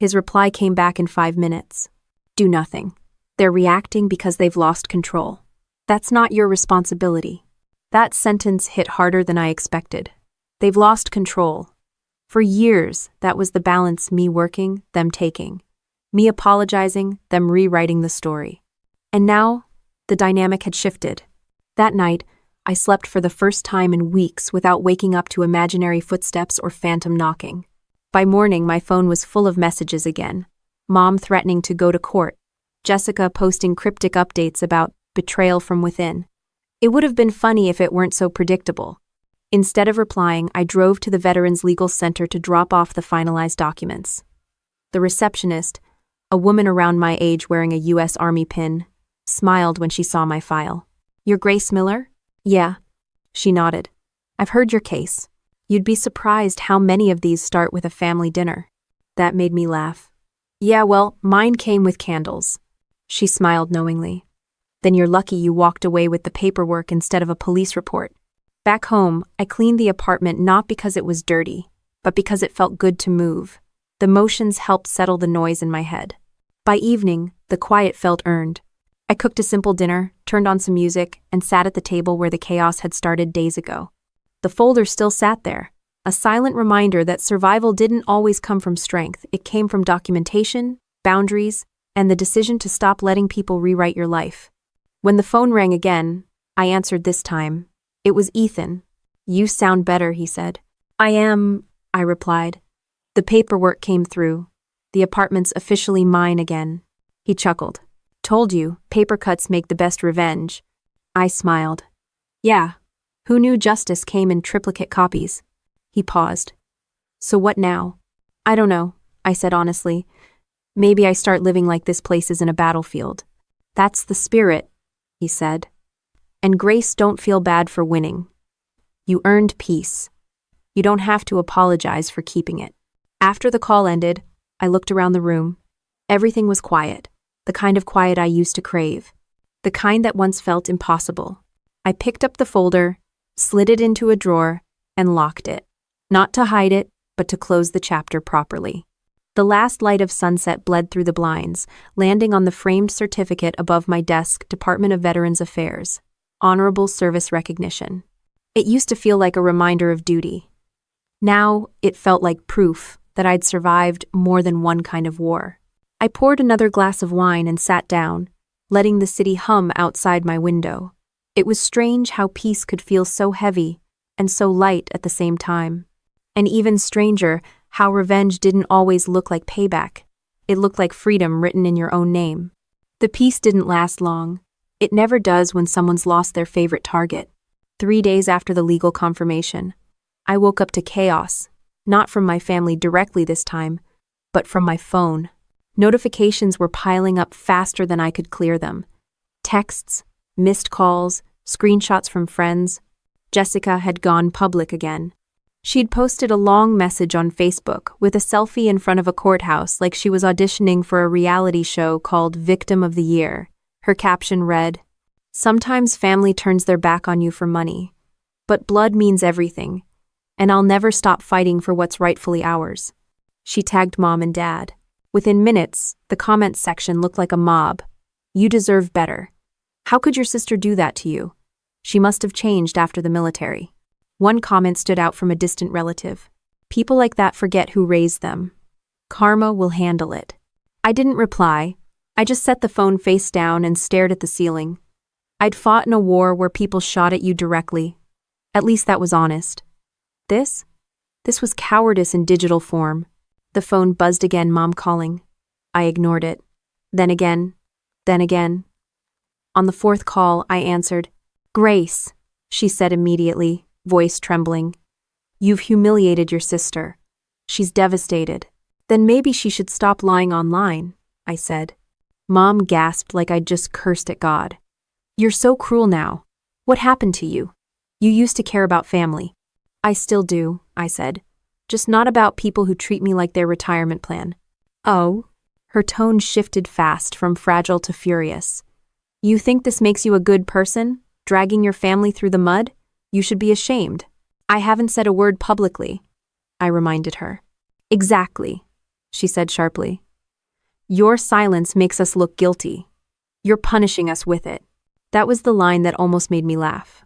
His reply came back in 5 minutes. Do nothing. They're reacting because they've lost control. That's not your responsibility. That sentence hit harder than I expected. They've lost control. For years, that was the balance, me working, them taking. Me apologizing, them rewriting the story. And now, the dynamic had shifted. That night, I slept for the first time in weeks without waking up to imaginary footsteps or phantom knocking. By morning, my phone was full of messages again. Mom threatening to go to court. Jessica posting cryptic updates about betrayal from within. It would have been funny if it weren't so predictable. Instead of replying, I drove to the Veterans Legal Center to drop off the finalized documents. The receptionist, a woman around my age wearing a U.S. Army pin, smiled when she saw my file. You're Grace Miller? Yeah. She nodded. I've heard your case. You'd be surprised how many of these start with a family dinner. That made me laugh. Yeah, well, mine came with candles. She smiled knowingly. Then you're lucky you walked away with the paperwork instead of a police report. Back home, I cleaned the apartment not because it was dirty, but because it felt good to move. The motions helped settle the noise in my head. By evening, the quiet felt earned. I cooked a simple dinner, turned on some music, and sat at the table where the chaos had started days ago. The folder still sat there, a silent reminder that survival didn't always come from strength. It came from documentation, boundaries, and the decision to stop letting people rewrite your life. When the phone rang again, I answered this time. It was Ethan. You sound better, he said. I am, I replied. The paperwork came through. The apartment's officially mine again. He chuckled. Told you, paper cuts make the best revenge. I smiled. Yeah. Who knew justice came in triplicate copies? He paused. So what now? I don't know, I said honestly. Maybe I start living like this place isn't a battlefield. That's the spirit, he said. And Grace, don't feel bad for winning. You earned peace. You don't have to apologize for keeping it. After the call ended, I looked around the room. Everything was quiet, the kind of quiet I used to crave, the kind that once felt impossible. I picked up the folder, slid it into a drawer, and locked it. Not to hide it, but to close the chapter properly. The last light of sunset bled through the blinds, landing on the framed certificate above my desk, Department of Veterans Affairs. Honorable Service Recognition. It used to feel like a reminder of duty. Now, it felt like proof that I'd survived more than one kind of war. I poured another glass of wine and sat down, letting the city hum outside my window. It was strange how peace could feel so heavy and so light at the same time. And even stranger, how revenge didn't always look like payback. It looked like freedom written in your own name. The peace didn't last long. It never does when someone's lost their favorite target. 3 days after the legal confirmation, I woke up to chaos, not from my family directly this time, but from my phone. Notifications were piling up faster than I could clear them. Texts, missed calls, screenshots from friends. Jessica had gone public again. She'd posted a long message on Facebook with a selfie in front of a courthouse like she was auditioning for a reality show called Victim of the Year. Her caption read, "Sometimes family turns their back on you for money, but blood means everything, and I'll never stop fighting for what's rightfully ours." She tagged Mom and Dad. Within minutes, the comments section looked like a mob. "You deserve better. How could your sister do that to you? She must have changed after the military." One comment stood out from a distant relative. "People like that forget who raised them. Karma will handle it." I didn't reply. I just set the phone face down and stared at the ceiling. I'd fought in a war where people shot at you directly. At least that was honest. This was cowardice in digital form. The phone buzzed again, Mom calling. I ignored it. Then again. On the fourth call, I answered. "Grace," she said immediately, voice trembling. "You've humiliated your sister. She's devastated." "Then maybe she should stop lying online," I said. Mom gasped like I'd just cursed at God. "You're so cruel now. What happened to you? You used to care about family." "I still do," I said. "Just not about people who treat me like their retirement plan." "Oh?" Her tone shifted fast from fragile to furious. "You think this makes you a good person, dragging your family through the mud? You should be ashamed." "I haven't said a word publicly," I reminded her. "Exactly," she said sharply. "Your silence makes us look guilty. You're punishing us with it." That was the line that almost made me laugh.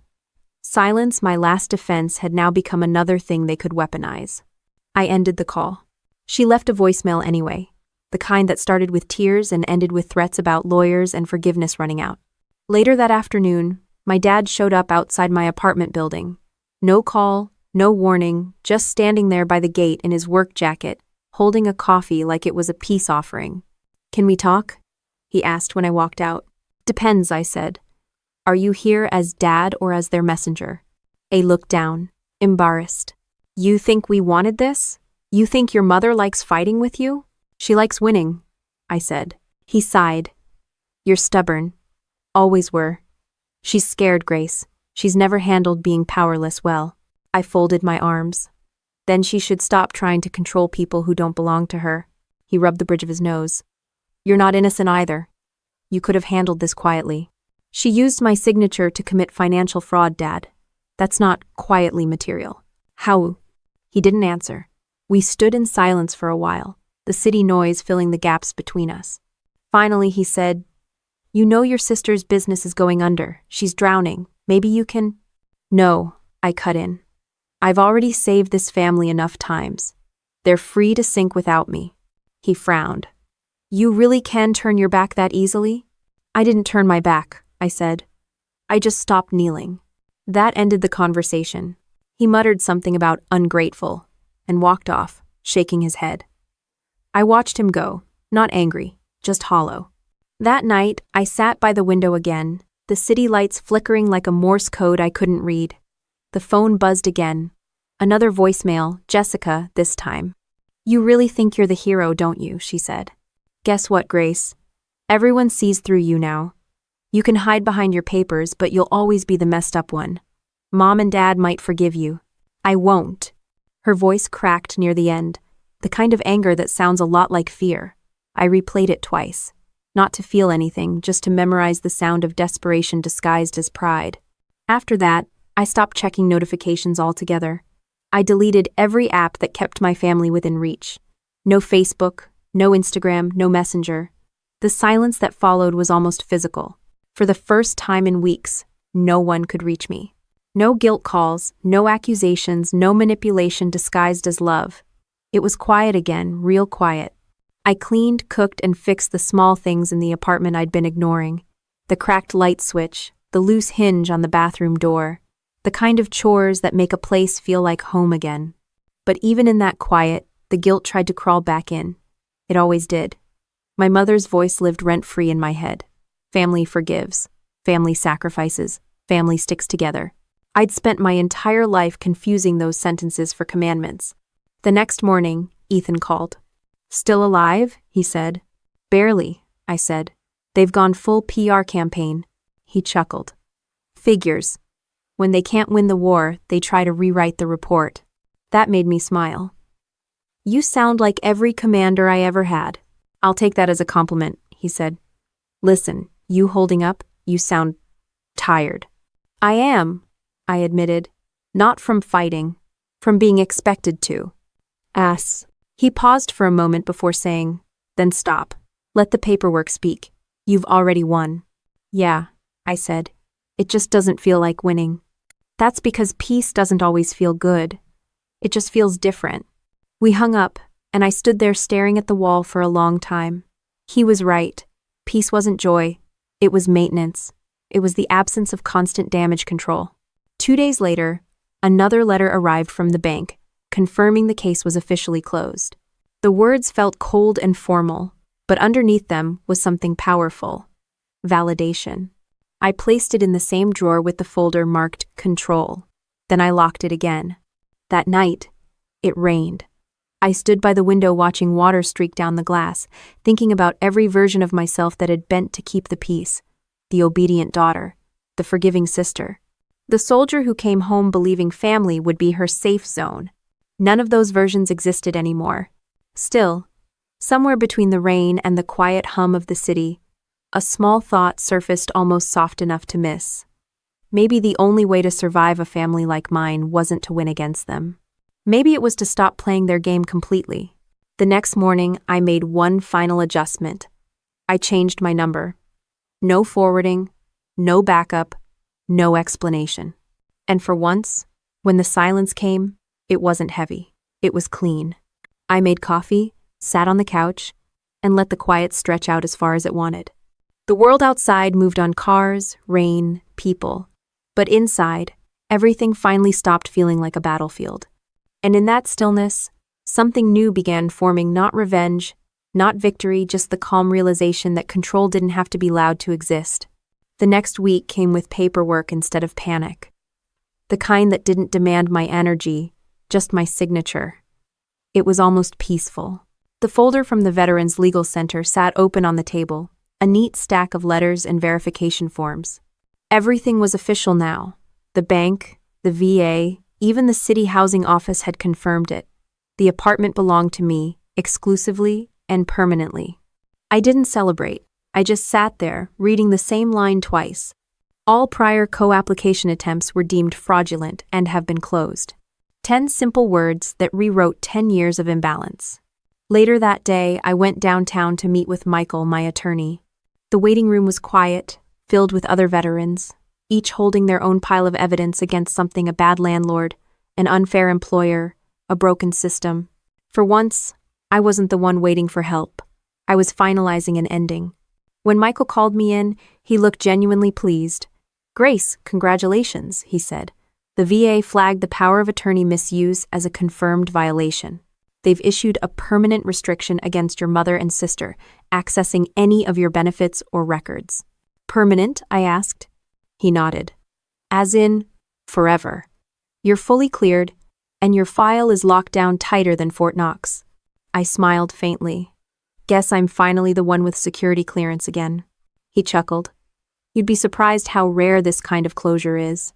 Silence, my last defense, had now become another thing they could weaponize. I ended the call. She left a voicemail anyway, the kind that started with tears and ended with threats about lawyers and forgiveness running out. Later that afternoon, my dad showed up outside my apartment building. No call, no warning, just standing there by the gate in his work jacket, holding a coffee like it was a peace offering. "Can we talk?" he asked when I walked out. "Depends," I said. "Are you here as dad or as their messenger?" A looked down, embarrassed. "You think we wanted this? You think your mother likes fighting with you?" "She likes winning," I said. He sighed. "You're stubborn. Always were. She's scared, Grace. She's never handled being powerless well." I folded my arms. "Then she should stop trying to control people who don't belong to her." He rubbed the bridge of his nose. "You're not innocent either. You could have handled this quietly." "She used my signature to commit financial fraud, Dad. That's not quietly material." "How?" He didn't answer. We stood in silence for a while, the city noise filling the gaps between us. Finally, he said, "You know your sister's business is going under. She's drowning. Maybe you can—" "No," I cut in. "I've already saved this family enough times. They're free to sink without me." He frowned. "You really can turn your back that easily?" "I didn't turn my back," I said. "I just stopped kneeling." That ended the conversation. He muttered something about ungrateful and walked off, shaking his head. I watched him go, not angry, just hollow. That night, I sat by the window again, the city lights flickering like a Morse code I couldn't read. The phone buzzed again. Another voicemail, Jessica, this time. "You really think you're the hero, don't you?" she said. "Guess what, Grace? Everyone sees through you now. You can hide behind your papers, but you'll always be the messed up one. Mom and Dad might forgive you. I won't." Her voice cracked near the end, the kind of anger that sounds a lot like fear. I replayed it twice. Not to feel anything, just to memorize the sound of desperation disguised as pride. After that, I stopped checking notifications altogether. I deleted every app that kept my family within reach. No Facebook, no Instagram, no Messenger. The silence that followed was almost physical. For the first time in weeks, no one could reach me. No guilt calls, no accusations, no manipulation disguised as love. It was quiet again, real quiet. I cleaned, cooked, and fixed the small things in the apartment I'd been ignoring. The cracked light switch, the loose hinge on the bathroom door, the kind of chores that make a place feel like home again. But even in that quiet, the guilt tried to crawl back in. It always did. My mother's voice lived rent-free in my head. Family forgives. Family sacrifices. Family sticks together. I'd spent my entire life confusing those sentences for commandments. The next morning, Ethan called. "Still alive?" he said. "Barely," I said. "They've gone full PR campaign." He chuckled. "Figures. When they can't win the war, they try to rewrite the report." That made me smile. "You sound like every commander I ever had." "I'll take that as a compliment," he said. "Listen, you holding up, you sound tired." "I am," I admitted. "Not from fighting, from being expected to." "Ass." He paused for a moment before saying, "Then stop. Let the paperwork speak. You've already won." "Yeah," I said. "It just doesn't feel like winning." "That's because peace doesn't always feel good. It just feels different." We hung up, and I stood there staring at the wall for a long time. He was right. Peace wasn't joy. It was maintenance. It was the absence of constant damage control. 2 days later, another letter arrived from the bank, confirming the case was officially closed. The words felt cold and formal, but underneath them was something powerful. Validation. I placed it in the same drawer with the folder marked Control. Then I locked it again. That night, it rained. I stood by the window watching water streak down the glass, thinking about every version of myself that had bent to keep the peace. The obedient daughter, the forgiving sister, the soldier who came home believing family would be her safe zone. None of those versions existed anymore. Still, somewhere between the rain and the quiet hum of the city, a small thought surfaced almost soft enough to miss. Maybe the only way to survive a family like mine wasn't to win against them. Maybe it was to stop playing their game completely. The next morning, I made one final adjustment. I changed my number. No forwarding, no backup, no explanation. And for once, when the silence came, it wasn't heavy. It was clean. I made coffee, sat on the couch, and let the quiet stretch out as far as it wanted. The world outside moved on cars, rain, people. But inside, everything finally stopped feeling like a battlefield. And in that stillness, something new began forming, not revenge, not victory, just the calm realization that control didn't have to be loud to exist. The next week came with paperwork instead of panic. The kind that didn't demand my energy, just my signature. It was almost peaceful. The folder from the Veterans Legal Center sat open on the table, a neat stack of letters and verification forms. Everything was official now. The bank, the VA, even the city housing office had confirmed it. The apartment belonged to me, exclusively and permanently. I didn't celebrate. I just sat there, reading the same line twice. All prior co-application attempts were deemed fraudulent and have been closed. 10 simple words that rewrote 10 years of imbalance. Later that day, I went downtown to meet with Michael, my attorney. The waiting room was quiet, filled with other veterans, each holding their own pile of evidence against something: a bad landlord, an unfair employer, a broken system. For once, I wasn't the one waiting for help. I was finalizing an ending. When Michael called me in, he looked genuinely pleased. "Grace, congratulations," he said. "The VA flagged the power of attorney misuse as a confirmed violation. They've issued a permanent restriction against your mother and sister accessing any of your benefits or records." "Permanent?" I asked. He nodded. "As in, forever. You're fully cleared, and your file is locked down tighter than Fort Knox." I smiled faintly. "Guess I'm finally the one with security clearance again." He chuckled. "You'd be surprised how rare this kind of closure is.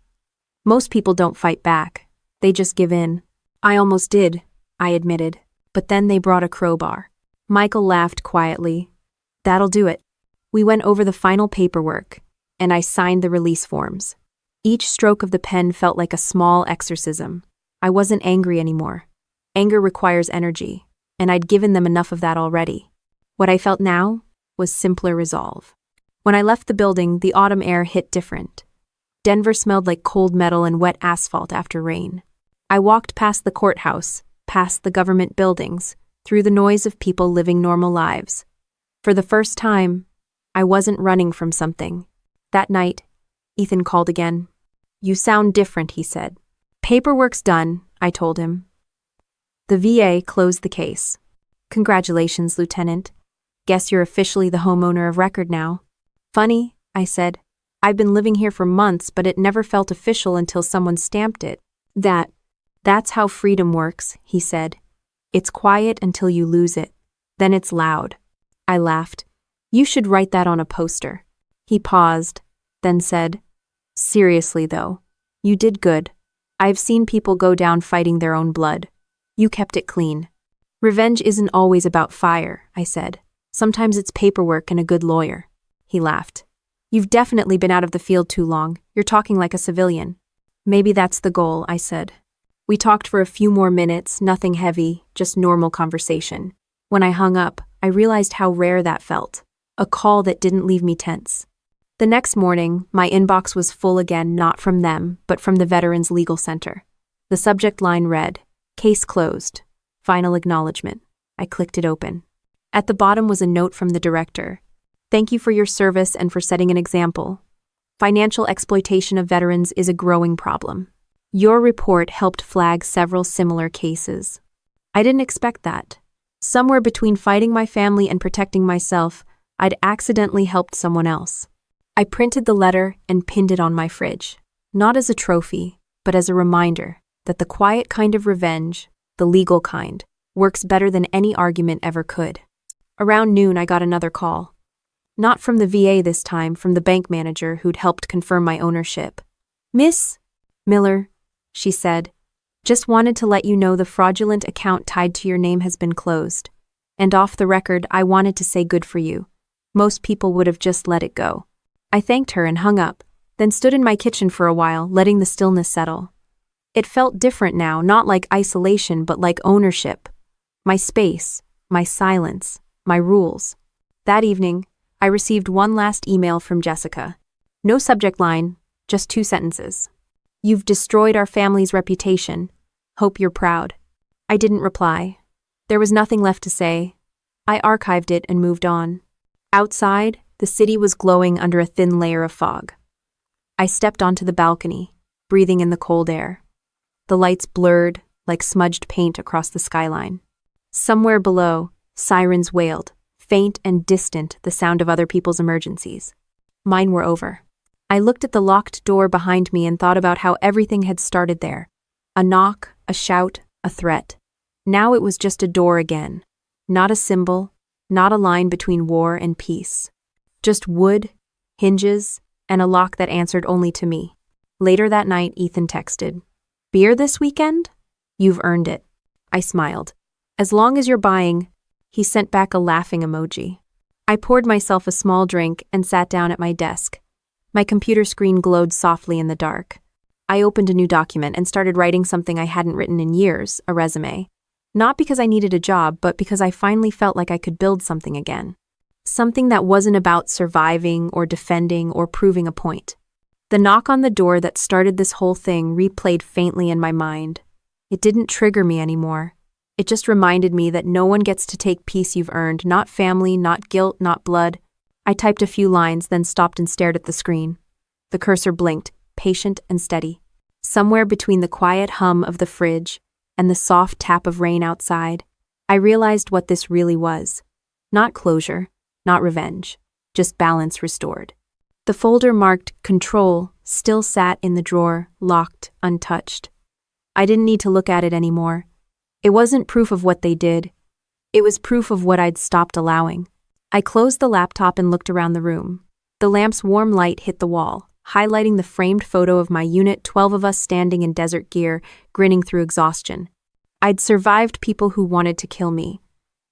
Most people don't fight back. They just give in." "I almost did," I admitted, "but then they brought a crowbar." Michael laughed quietly. "That'll do it." We went over the final paperwork, and I signed the release forms. Each stroke of the pen felt like a small exorcism. I wasn't angry anymore. Anger requires energy, and I'd given them enough of that already. What I felt now was simpler resolve. When I left the building, the autumn air hit different. Denver smelled like cold metal and wet asphalt after rain. I walked past the courthouse, past the government buildings, through the noise of people living normal lives. For the first time, I wasn't running from something. That night, Ethan called again. You sound different, he said. Paperwork's done, I told him. The VA closed the case. Congratulations, Lieutenant. Guess you're officially the homeowner of record now. Funny, I said. I've been living here for months, but it never felt official until someone stamped it. That's how freedom works, he said. It's quiet until you lose it. Then it's loud. I laughed. You should write that on a poster. He paused, then said, Seriously though, you did good. I've seen people go down fighting their own blood. You kept it clean. Revenge isn't always about fire, I said. Sometimes it's paperwork and a good lawyer. He laughed. You've definitely been out of the field too long. You're talking like a civilian. Maybe that's the goal, I said. We talked for a few more minutes, nothing heavy, just normal conversation. When I hung up, I realized how rare that felt. A call that didn't leave me tense. The next morning, my inbox was full again, not from them, but from the Veterans Legal Center. The subject line read, Case closed. Final acknowledgement. I clicked it open. At the bottom was a note from the director. Thank you for your service and for setting an example. Financial exploitation of veterans is a growing problem. Your report helped flag several similar cases. I didn't expect that. Somewhere between fighting my family and protecting myself, I'd accidentally helped someone else. I printed the letter and pinned it on my fridge, not as a trophy, but as a reminder that the quiet kind of revenge, the legal kind, works better than any argument ever could. Around noon, I got another call. Not from the VA this time, from the bank manager who'd helped confirm my ownership. Miss Miller, she said, just wanted to let you know the fraudulent account tied to your name has been closed. And off the record, I wanted to say good for you. Most people would have just let it go. I thanked her and hung up, then stood in my kitchen for a while, letting the stillness settle. It felt different now, not like isolation, but like ownership. My space, my silence, my rules. That evening, I received one last email from Jessica. No subject line, just 2 sentences. You've destroyed our family's reputation. Hope you're proud. I didn't reply. There was nothing left to say. I archived it and moved on. Outside, the city was glowing under a thin layer of fog. I stepped onto the balcony, breathing in the cold air. The lights blurred like smudged paint across the skyline. Somewhere below, sirens wailed, faint and distant, the sound of other people's emergencies. Mine were over. I looked at the locked door behind me and thought about how everything had started there. A knock, a shout, a threat. Now it was just a door again. Not a symbol, not a line between war and peace. Just wood, hinges, and a lock that answered only to me. Later that night, Ethan texted, Beer this weekend? You've earned it. I smiled. As long as you're buying. He sent back a laughing emoji. I poured myself a small drink and sat down at my desk. My computer screen glowed softly in the dark. I opened a new document and started writing something I hadn't written in years, a resume. Not because I needed a job, but because I finally felt like I could build something again. Something that wasn't about surviving or defending or proving a point. The knock on the door that started this whole thing replayed faintly in my mind. It didn't trigger me anymore. It just reminded me that no one gets to take peace you've earned, not family, not guilt, not blood. I typed a few lines, then stopped and stared at the screen. The cursor blinked, patient and steady. Somewhere between the quiet hum of the fridge and the soft tap of rain outside, I realized what this really was. Not closure, not revenge, just balance restored. The folder marked Control still sat in the drawer, locked, untouched. I didn't need to look at it anymore. It wasn't proof of what they did. It was proof of what I'd stopped allowing. I closed the laptop and looked around the room. The lamp's warm light hit the wall, highlighting the framed photo of my unit, 12 of us standing in desert gear, grinning through exhaustion. I'd survived people who wanted to kill me.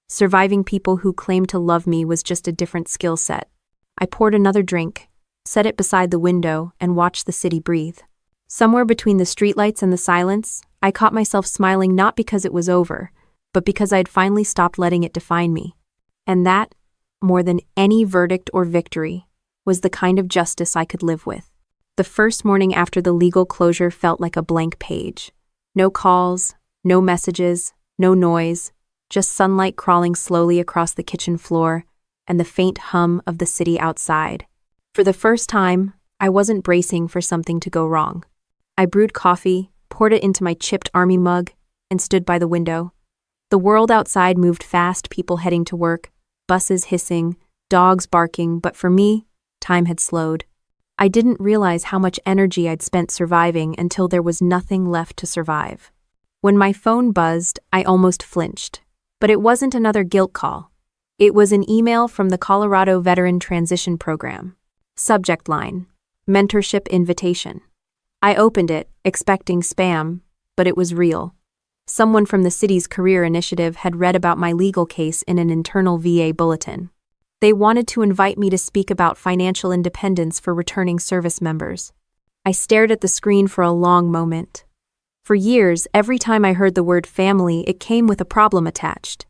Surviving people who claimed to love me was just a different skill set. I poured another drink, set it beside the window, and watched the city breathe. Somewhere between the streetlights and the silence, I caught myself smiling not because it was over, but because I'd finally stopped letting it define me. And that, more than any verdict or victory, was the kind of justice I could live with. The first morning after the legal closure felt like a blank page. No calls, no messages, no noise, just sunlight crawling slowly across the kitchen floor and the faint hum of the city outside. For the first time, I wasn't bracing for something to go wrong. I brewed coffee, poured it into my chipped army mug, and stood by the window. The world outside moved fast, people heading to work, buses hissing, dogs barking, but for me, time had slowed. I didn't realize how much energy I'd spent surviving until there was nothing left to survive. When my phone buzzed, I almost flinched. But it wasn't another guilt call. It was an email from the Colorado Veteran Transition Program. Subject line: Mentorship Invitation. I opened it, expecting spam, but it was real. Someone from the city's career initiative had read about my legal case in an internal VA bulletin. They wanted to invite me to speak about financial independence for returning service members. I stared at the screen for a long moment. For years, every time I heard the word family, it came with a problem attached.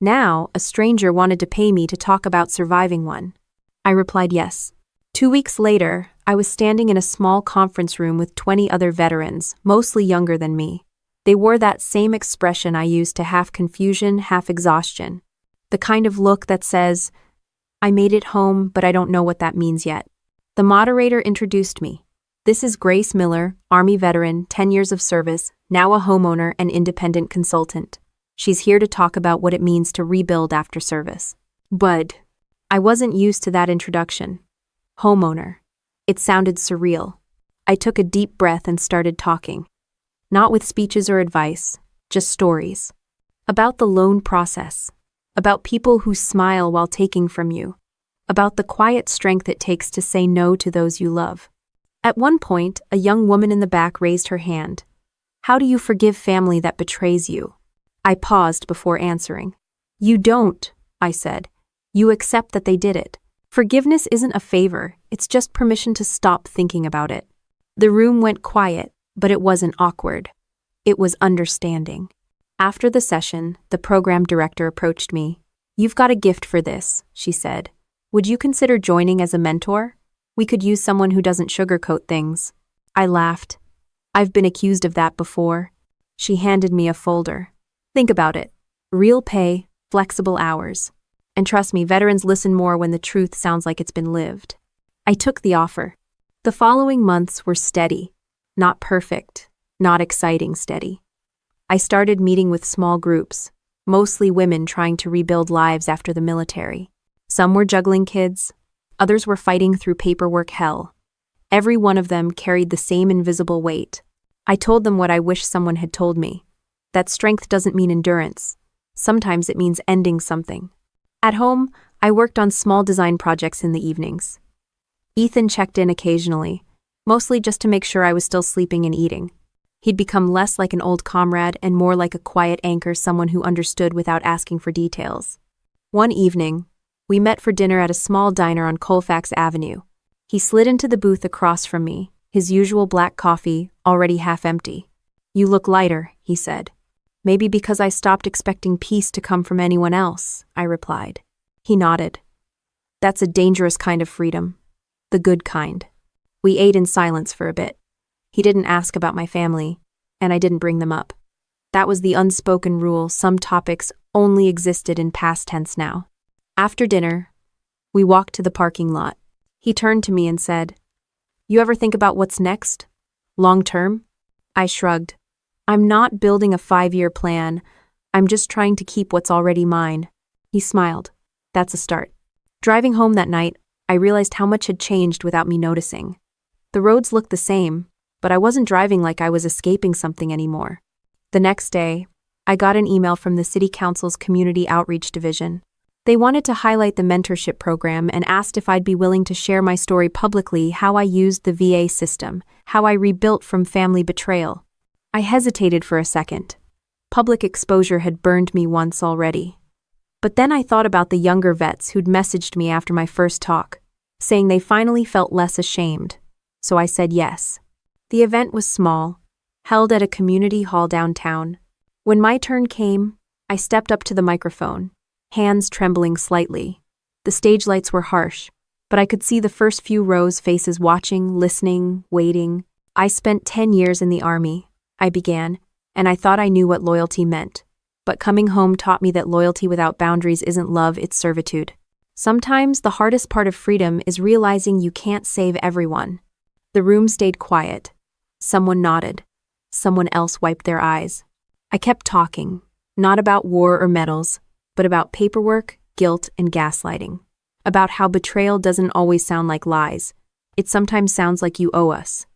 Now, a stranger wanted to pay me to talk about surviving one. I replied yes. 2 weeks later, I was standing in a small conference room with 20 other veterans, mostly younger than me. They wore that same expression I used to half confusion, half exhaustion. The kind of look that says, "I made it home, but I don't know what that means yet." The moderator introduced me. "This is Grace Miller, Army veteran, 10 years of service, now a homeowner and independent consultant. She's here to talk about what it means to rebuild after service." But I wasn't used to that introduction. Homeowner. It sounded surreal. I took a deep breath and started talking. Not with speeches or advice, just stories. About the loan process. About people who smile while taking from you. About the quiet strength it takes to say no to those you love. At one point, a young woman in the back raised her hand. "How do you forgive family that betrays you?" I paused before answering. "You don't," I said. "You accept that they did it. Forgiveness isn't a favor, it's just permission to stop thinking about it." The room went quiet, but it wasn't awkward. It was understanding. After the session, the program director approached me. "You've got a gift for this," she said. "Would you consider joining as a mentor? We could use someone who doesn't sugarcoat things." I laughed. "I've been accused of that before." She handed me a folder. "Think about it. Real pay, flexible hours. And trust me, veterans listen more when the truth sounds like it's been lived." I took the offer. The following months were steady. Not perfect, not exciting steady. I started meeting with small groups, mostly women trying to rebuild lives after the military. Some were juggling kids, others were fighting through paperwork hell. Every one of them carried the same invisible weight. I told them what I wish someone had told me, that strength doesn't mean endurance. Sometimes it means ending something. At home, I worked on small design projects in the evenings. Ethan checked in occasionally, mostly just to make sure I was still sleeping and eating. He'd become less like an old comrade and more like a quiet anchor, someone who understood without asking for details. One evening, we met for dinner at a small diner on Colfax Avenue. He slid into the booth across from me, his usual black coffee already half empty. "You look lighter," he said. "Maybe because I stopped expecting peace to come from anyone else," I replied. He nodded. "That's a dangerous kind of freedom. The good kind." We ate in silence for a bit. He didn't ask about my family, and I didn't bring them up. That was the unspoken rule. Some topics only existed in past tense now. After dinner, we walked to the parking lot. He turned to me and said, "You ever think about what's next? Long term?" I shrugged. "I'm not building a 5-year plan. I'm just trying to keep what's already mine." He smiled. "That's a start." Driving home that night, I realized how much had changed without me noticing. The roads looked the same, but I wasn't driving like I was escaping something anymore. The next day, I got an email from the City Council's Community Outreach Division. They wanted to highlight the mentorship program and asked if I'd be willing to share my story publicly, how I used the VA system, how I rebuilt from family betrayal. I hesitated for a second. Public exposure had burned me once already. But then I thought about the younger vets who'd messaged me after my first talk, saying they finally felt less ashamed. So I said yes. The event was small, held at a community hall downtown. When my turn came, I stepped up to the microphone, hands trembling slightly. The stage lights were harsh, but I could see the first few rows faces watching, listening, waiting. "I spent 10 years in the Army," I began, "and I thought I knew what loyalty meant. But coming home taught me that loyalty without boundaries isn't love, it's servitude. Sometimes the hardest part of freedom is realizing you can't save everyone. The room stayed quiet. Someone nodded. Someone else wiped their eyes. I kept talking, not about war or medals, but about paperwork, guilt, and gaslighting. About how betrayal doesn't always sound like lies. It sometimes sounds like you owe us.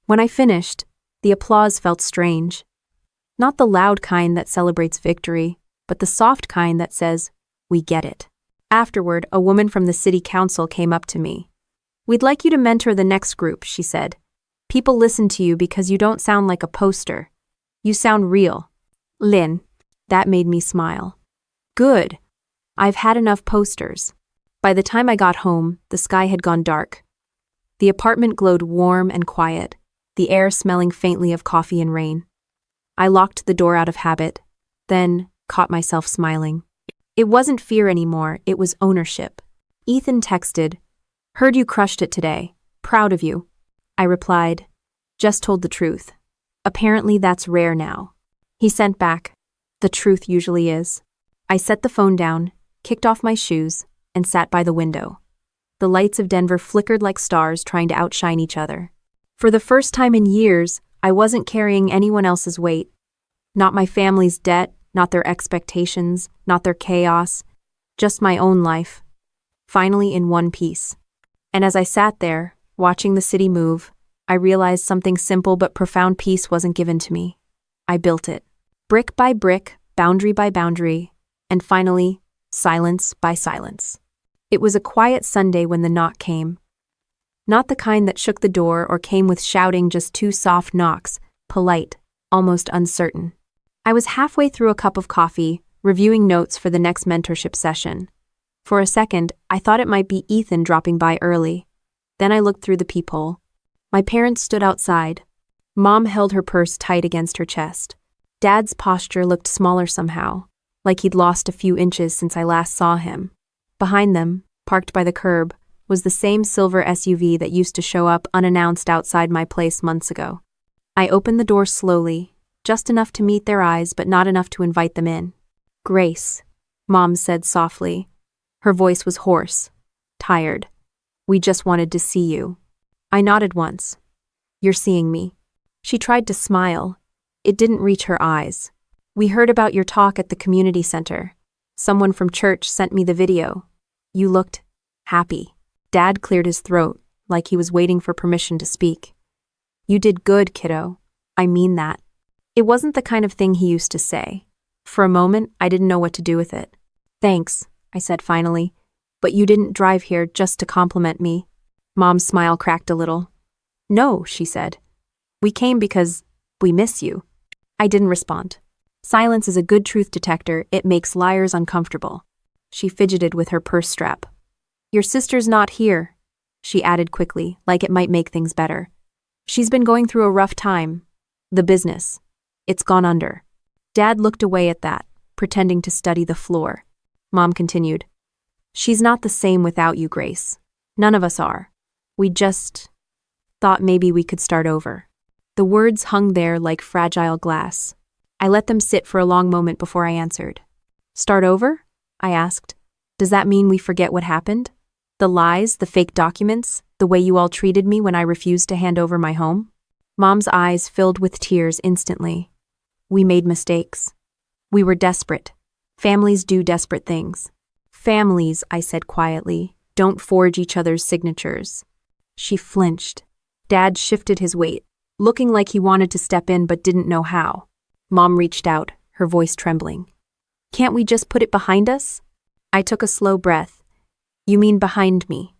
When I finished, the applause felt strange. Not the loud kind that celebrates victory, but the soft kind that says, "We get it." Afterward, a woman from the city council came up to me. "We'd like you to mentor the next group," she said. "People listen to you because you don't sound like a poster. You sound real." Lynn, that made me smile. Good. I've had enough posters. By the time I got home, the sky had gone dark. The apartment glowed warm and quiet, the air smelling faintly of coffee and rain. I locked the door out of habit, then caught myself smiling. It wasn't fear anymore, it was ownership. Ethan texted, "Heard you crushed it today. Proud of you." I replied, "Just told the truth. Apparently that's rare now." He sent back, "The truth usually is." I set the phone down, kicked off my shoes, and sat by the window. The lights of Denver flickered like stars trying to outshine each other. For the first time in years, I wasn't carrying anyone else's weight. Not my family's debt, not their expectations, not their chaos, just my own life. Finally in one piece. And as I sat there, watching the city move, I realized something simple but profound peace wasn't given to me. I built it. Brick by brick, boundary by boundary, and finally, silence by silence. It was a quiet Sunday when the knock came. Not the kind that shook the door or came with shouting, just two soft knocks, polite, almost uncertain. I was halfway through a cup of coffee, reviewing notes for the next mentorship session. For a second, I thought it might be Ethan dropping by early. Then I looked through the peephole. My parents stood outside. Mom held her purse tight against her chest. Dad's posture looked smaller somehow, like he'd lost a few inches since I last saw him. Behind them, parked by the curb, was the same silver SUV that used to show up unannounced outside my place months ago. I opened the door slowly, just enough to meet their eyes but not enough to invite them in. "Grace," Mom said softly. Her voice was hoarse, tired. "We just wanted to see you." I nodded once. "You're seeing me." She tried to smile. It didn't reach her eyes. "We heard about your talk at the community center. Someone from church sent me the video. You looked happy." Dad cleared his throat, like he was waiting for permission to speak. "You did good, kiddo. I mean that." It wasn't the kind of thing he used to say. For a moment, I didn't know what to do with it. "Thanks," I said finally, "but you didn't drive here just to compliment me." Mom's smile cracked a little. "No," she said. "We came because we miss you." I didn't respond. Silence is a good truth detector. It makes liars uncomfortable. She fidgeted with her purse strap. "Your sister's not here," she added quickly, like it might make things better. "She's been going through a rough time. The business. It's gone under." Dad looked away at that, pretending to study the floor. Mom continued. "She's not the same without you, Grace. None of us are. We just thought maybe we could start over." The words hung there like fragile glass. I let them sit for a long moment before I answered. "Start over?" I asked. "Does that mean we forget what happened? The lies, the fake documents, the way you all treated me when I refused to hand over my home?" Mom's eyes filled with tears instantly. "We made mistakes. We were desperate. Families do desperate things." "Families," I said quietly, "don't forge each other's signatures." She flinched. Dad shifted his weight, looking like he wanted to step in but didn't know how. Mom reached out, her voice trembling. "Can't we just put it behind us?" I took a slow breath. "You mean behind me?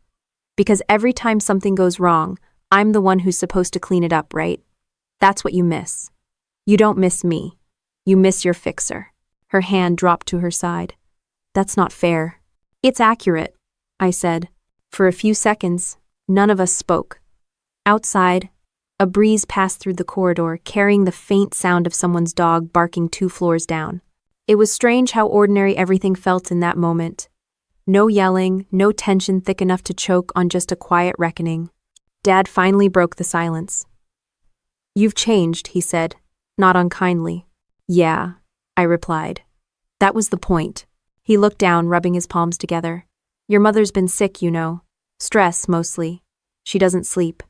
Because every time something goes wrong, I'm the one who's supposed to clean it up, right? That's what you miss. You don't miss me. You miss your fixer." Her hand dropped to her side. "That's not fair." "It's accurate," I said. For a few seconds, none of us spoke. Outside, a breeze passed through the corridor, carrying the faint sound of someone's dog barking 2 floors down. It was strange how ordinary everything felt in that moment. No yelling, no tension thick enough to choke on just a quiet reckoning. Dad finally broke the silence. "You've changed," he said, not unkindly. "Yeah," I replied. "That was the point." He looked down, rubbing his palms together. Your mother's been sick, you know. Stress, mostly. She doesn't sleep.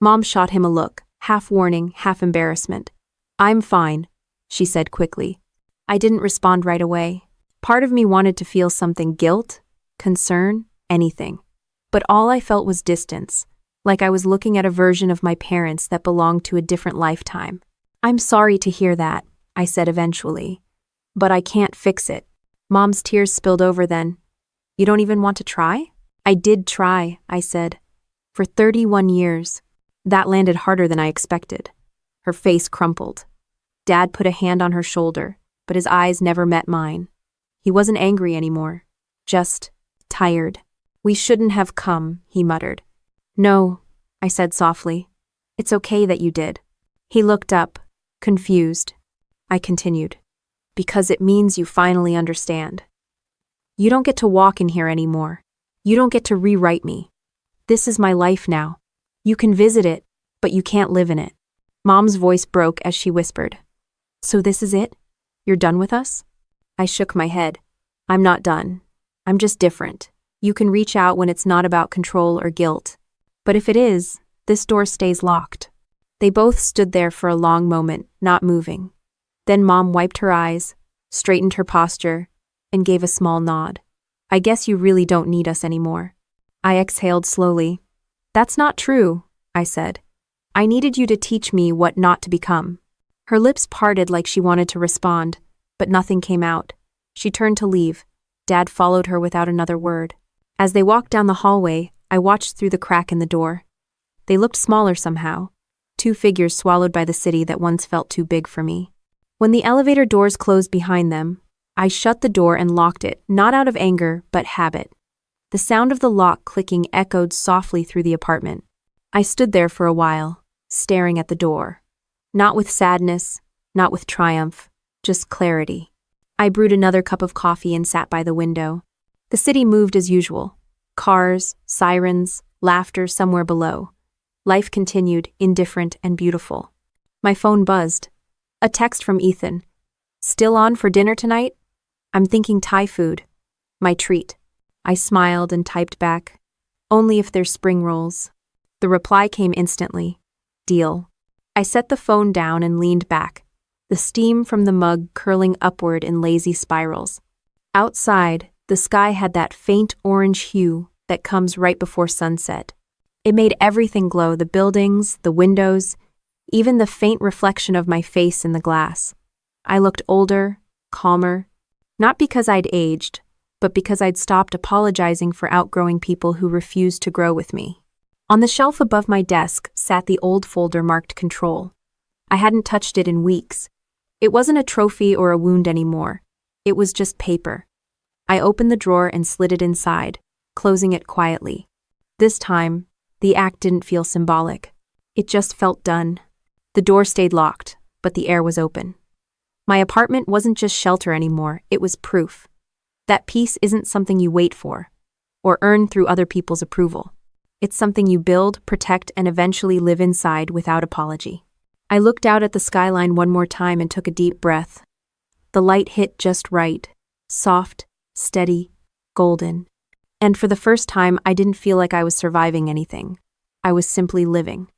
Mom shot him a look, half warning, half embarrassment. I'm fine, she said quickly. I didn't respond right away. Part of me wanted to feel something: guilt, concern, anything. But all I felt was distance, like I was looking at a version of my parents that belonged to a different lifetime. I'm sorry to hear that, I said eventually. But I can't fix it. Mom's tears spilled over then. You don't even want to try? I did try, I said. For 31 years. That landed harder than I expected. Her face crumpled. Dad put a hand on her shoulder, but his eyes never met mine. He wasn't angry anymore. Just tired. We shouldn't have come, he muttered. No, I said softly. It's okay that you did. He looked up, confused. I continued. Because it means you finally understand. You don't get to walk in here anymore. You don't get to rewrite me. This is my life now. You can visit it, but you can't live in it. Mom's voice broke as she whispered. So this is it? You're done with us? I shook my head. I'm not done. I'm just different. You can reach out when it's not about control or guilt. But if it is, this door stays locked. They both stood there for a long moment, not moving. Then Mom wiped her eyes, straightened her posture, and gave a small nod. I guess you really don't need us anymore. I exhaled slowly. That's not true, I said. I needed you to teach me what not to become. Her lips parted like she wanted to respond, but nothing came out. She turned to leave. Dad followed her without another word. As they walked down the hallway, I watched through the crack in the door. They looked smaller somehow. Two figures swallowed by the city that once felt too big for me. When the elevator doors closed behind them, I shut the door and locked it, not out of anger, but habit. The sound of the lock clicking echoed softly through the apartment. I stood there for a while, staring at the door. Not with sadness, not with triumph, just clarity. I brewed another cup of coffee and sat by the window. The city moved as usual. Cars, sirens, laughter somewhere below. Life continued, indifferent and beautiful. My phone buzzed. A text from Ethan. Still on for dinner tonight? I'm thinking Thai food. My treat. I smiled and typed back. Only if there's spring rolls. The reply came instantly. Deal. I set the phone down and leaned back, the steam from the mug curling upward in lazy spirals. Outside, the sky had that faint orange hue that comes right before sunset. It made everything glow: the buildings, the windows, even the faint reflection of my face in the glass. I looked older, calmer, not because I'd aged, but because I'd stopped apologizing for outgrowing people who refused to grow with me. On the shelf above my desk sat the old folder marked Control. I hadn't touched it in weeks. It wasn't a trophy or a wound anymore. It was just paper. I opened the drawer and slid it inside, closing it quietly. This time, the act didn't feel symbolic. It just felt done. The door stayed locked, but the air was open. My apartment wasn't just shelter anymore, it was proof. That peace isn't something you wait for, or earn through other people's approval. It's something you build, protect, and eventually live inside without apology. I looked out at the skyline one more time and took a deep breath. The light hit just right, soft, steady, golden. And for the first time, I didn't feel like I was surviving anything. I was simply living.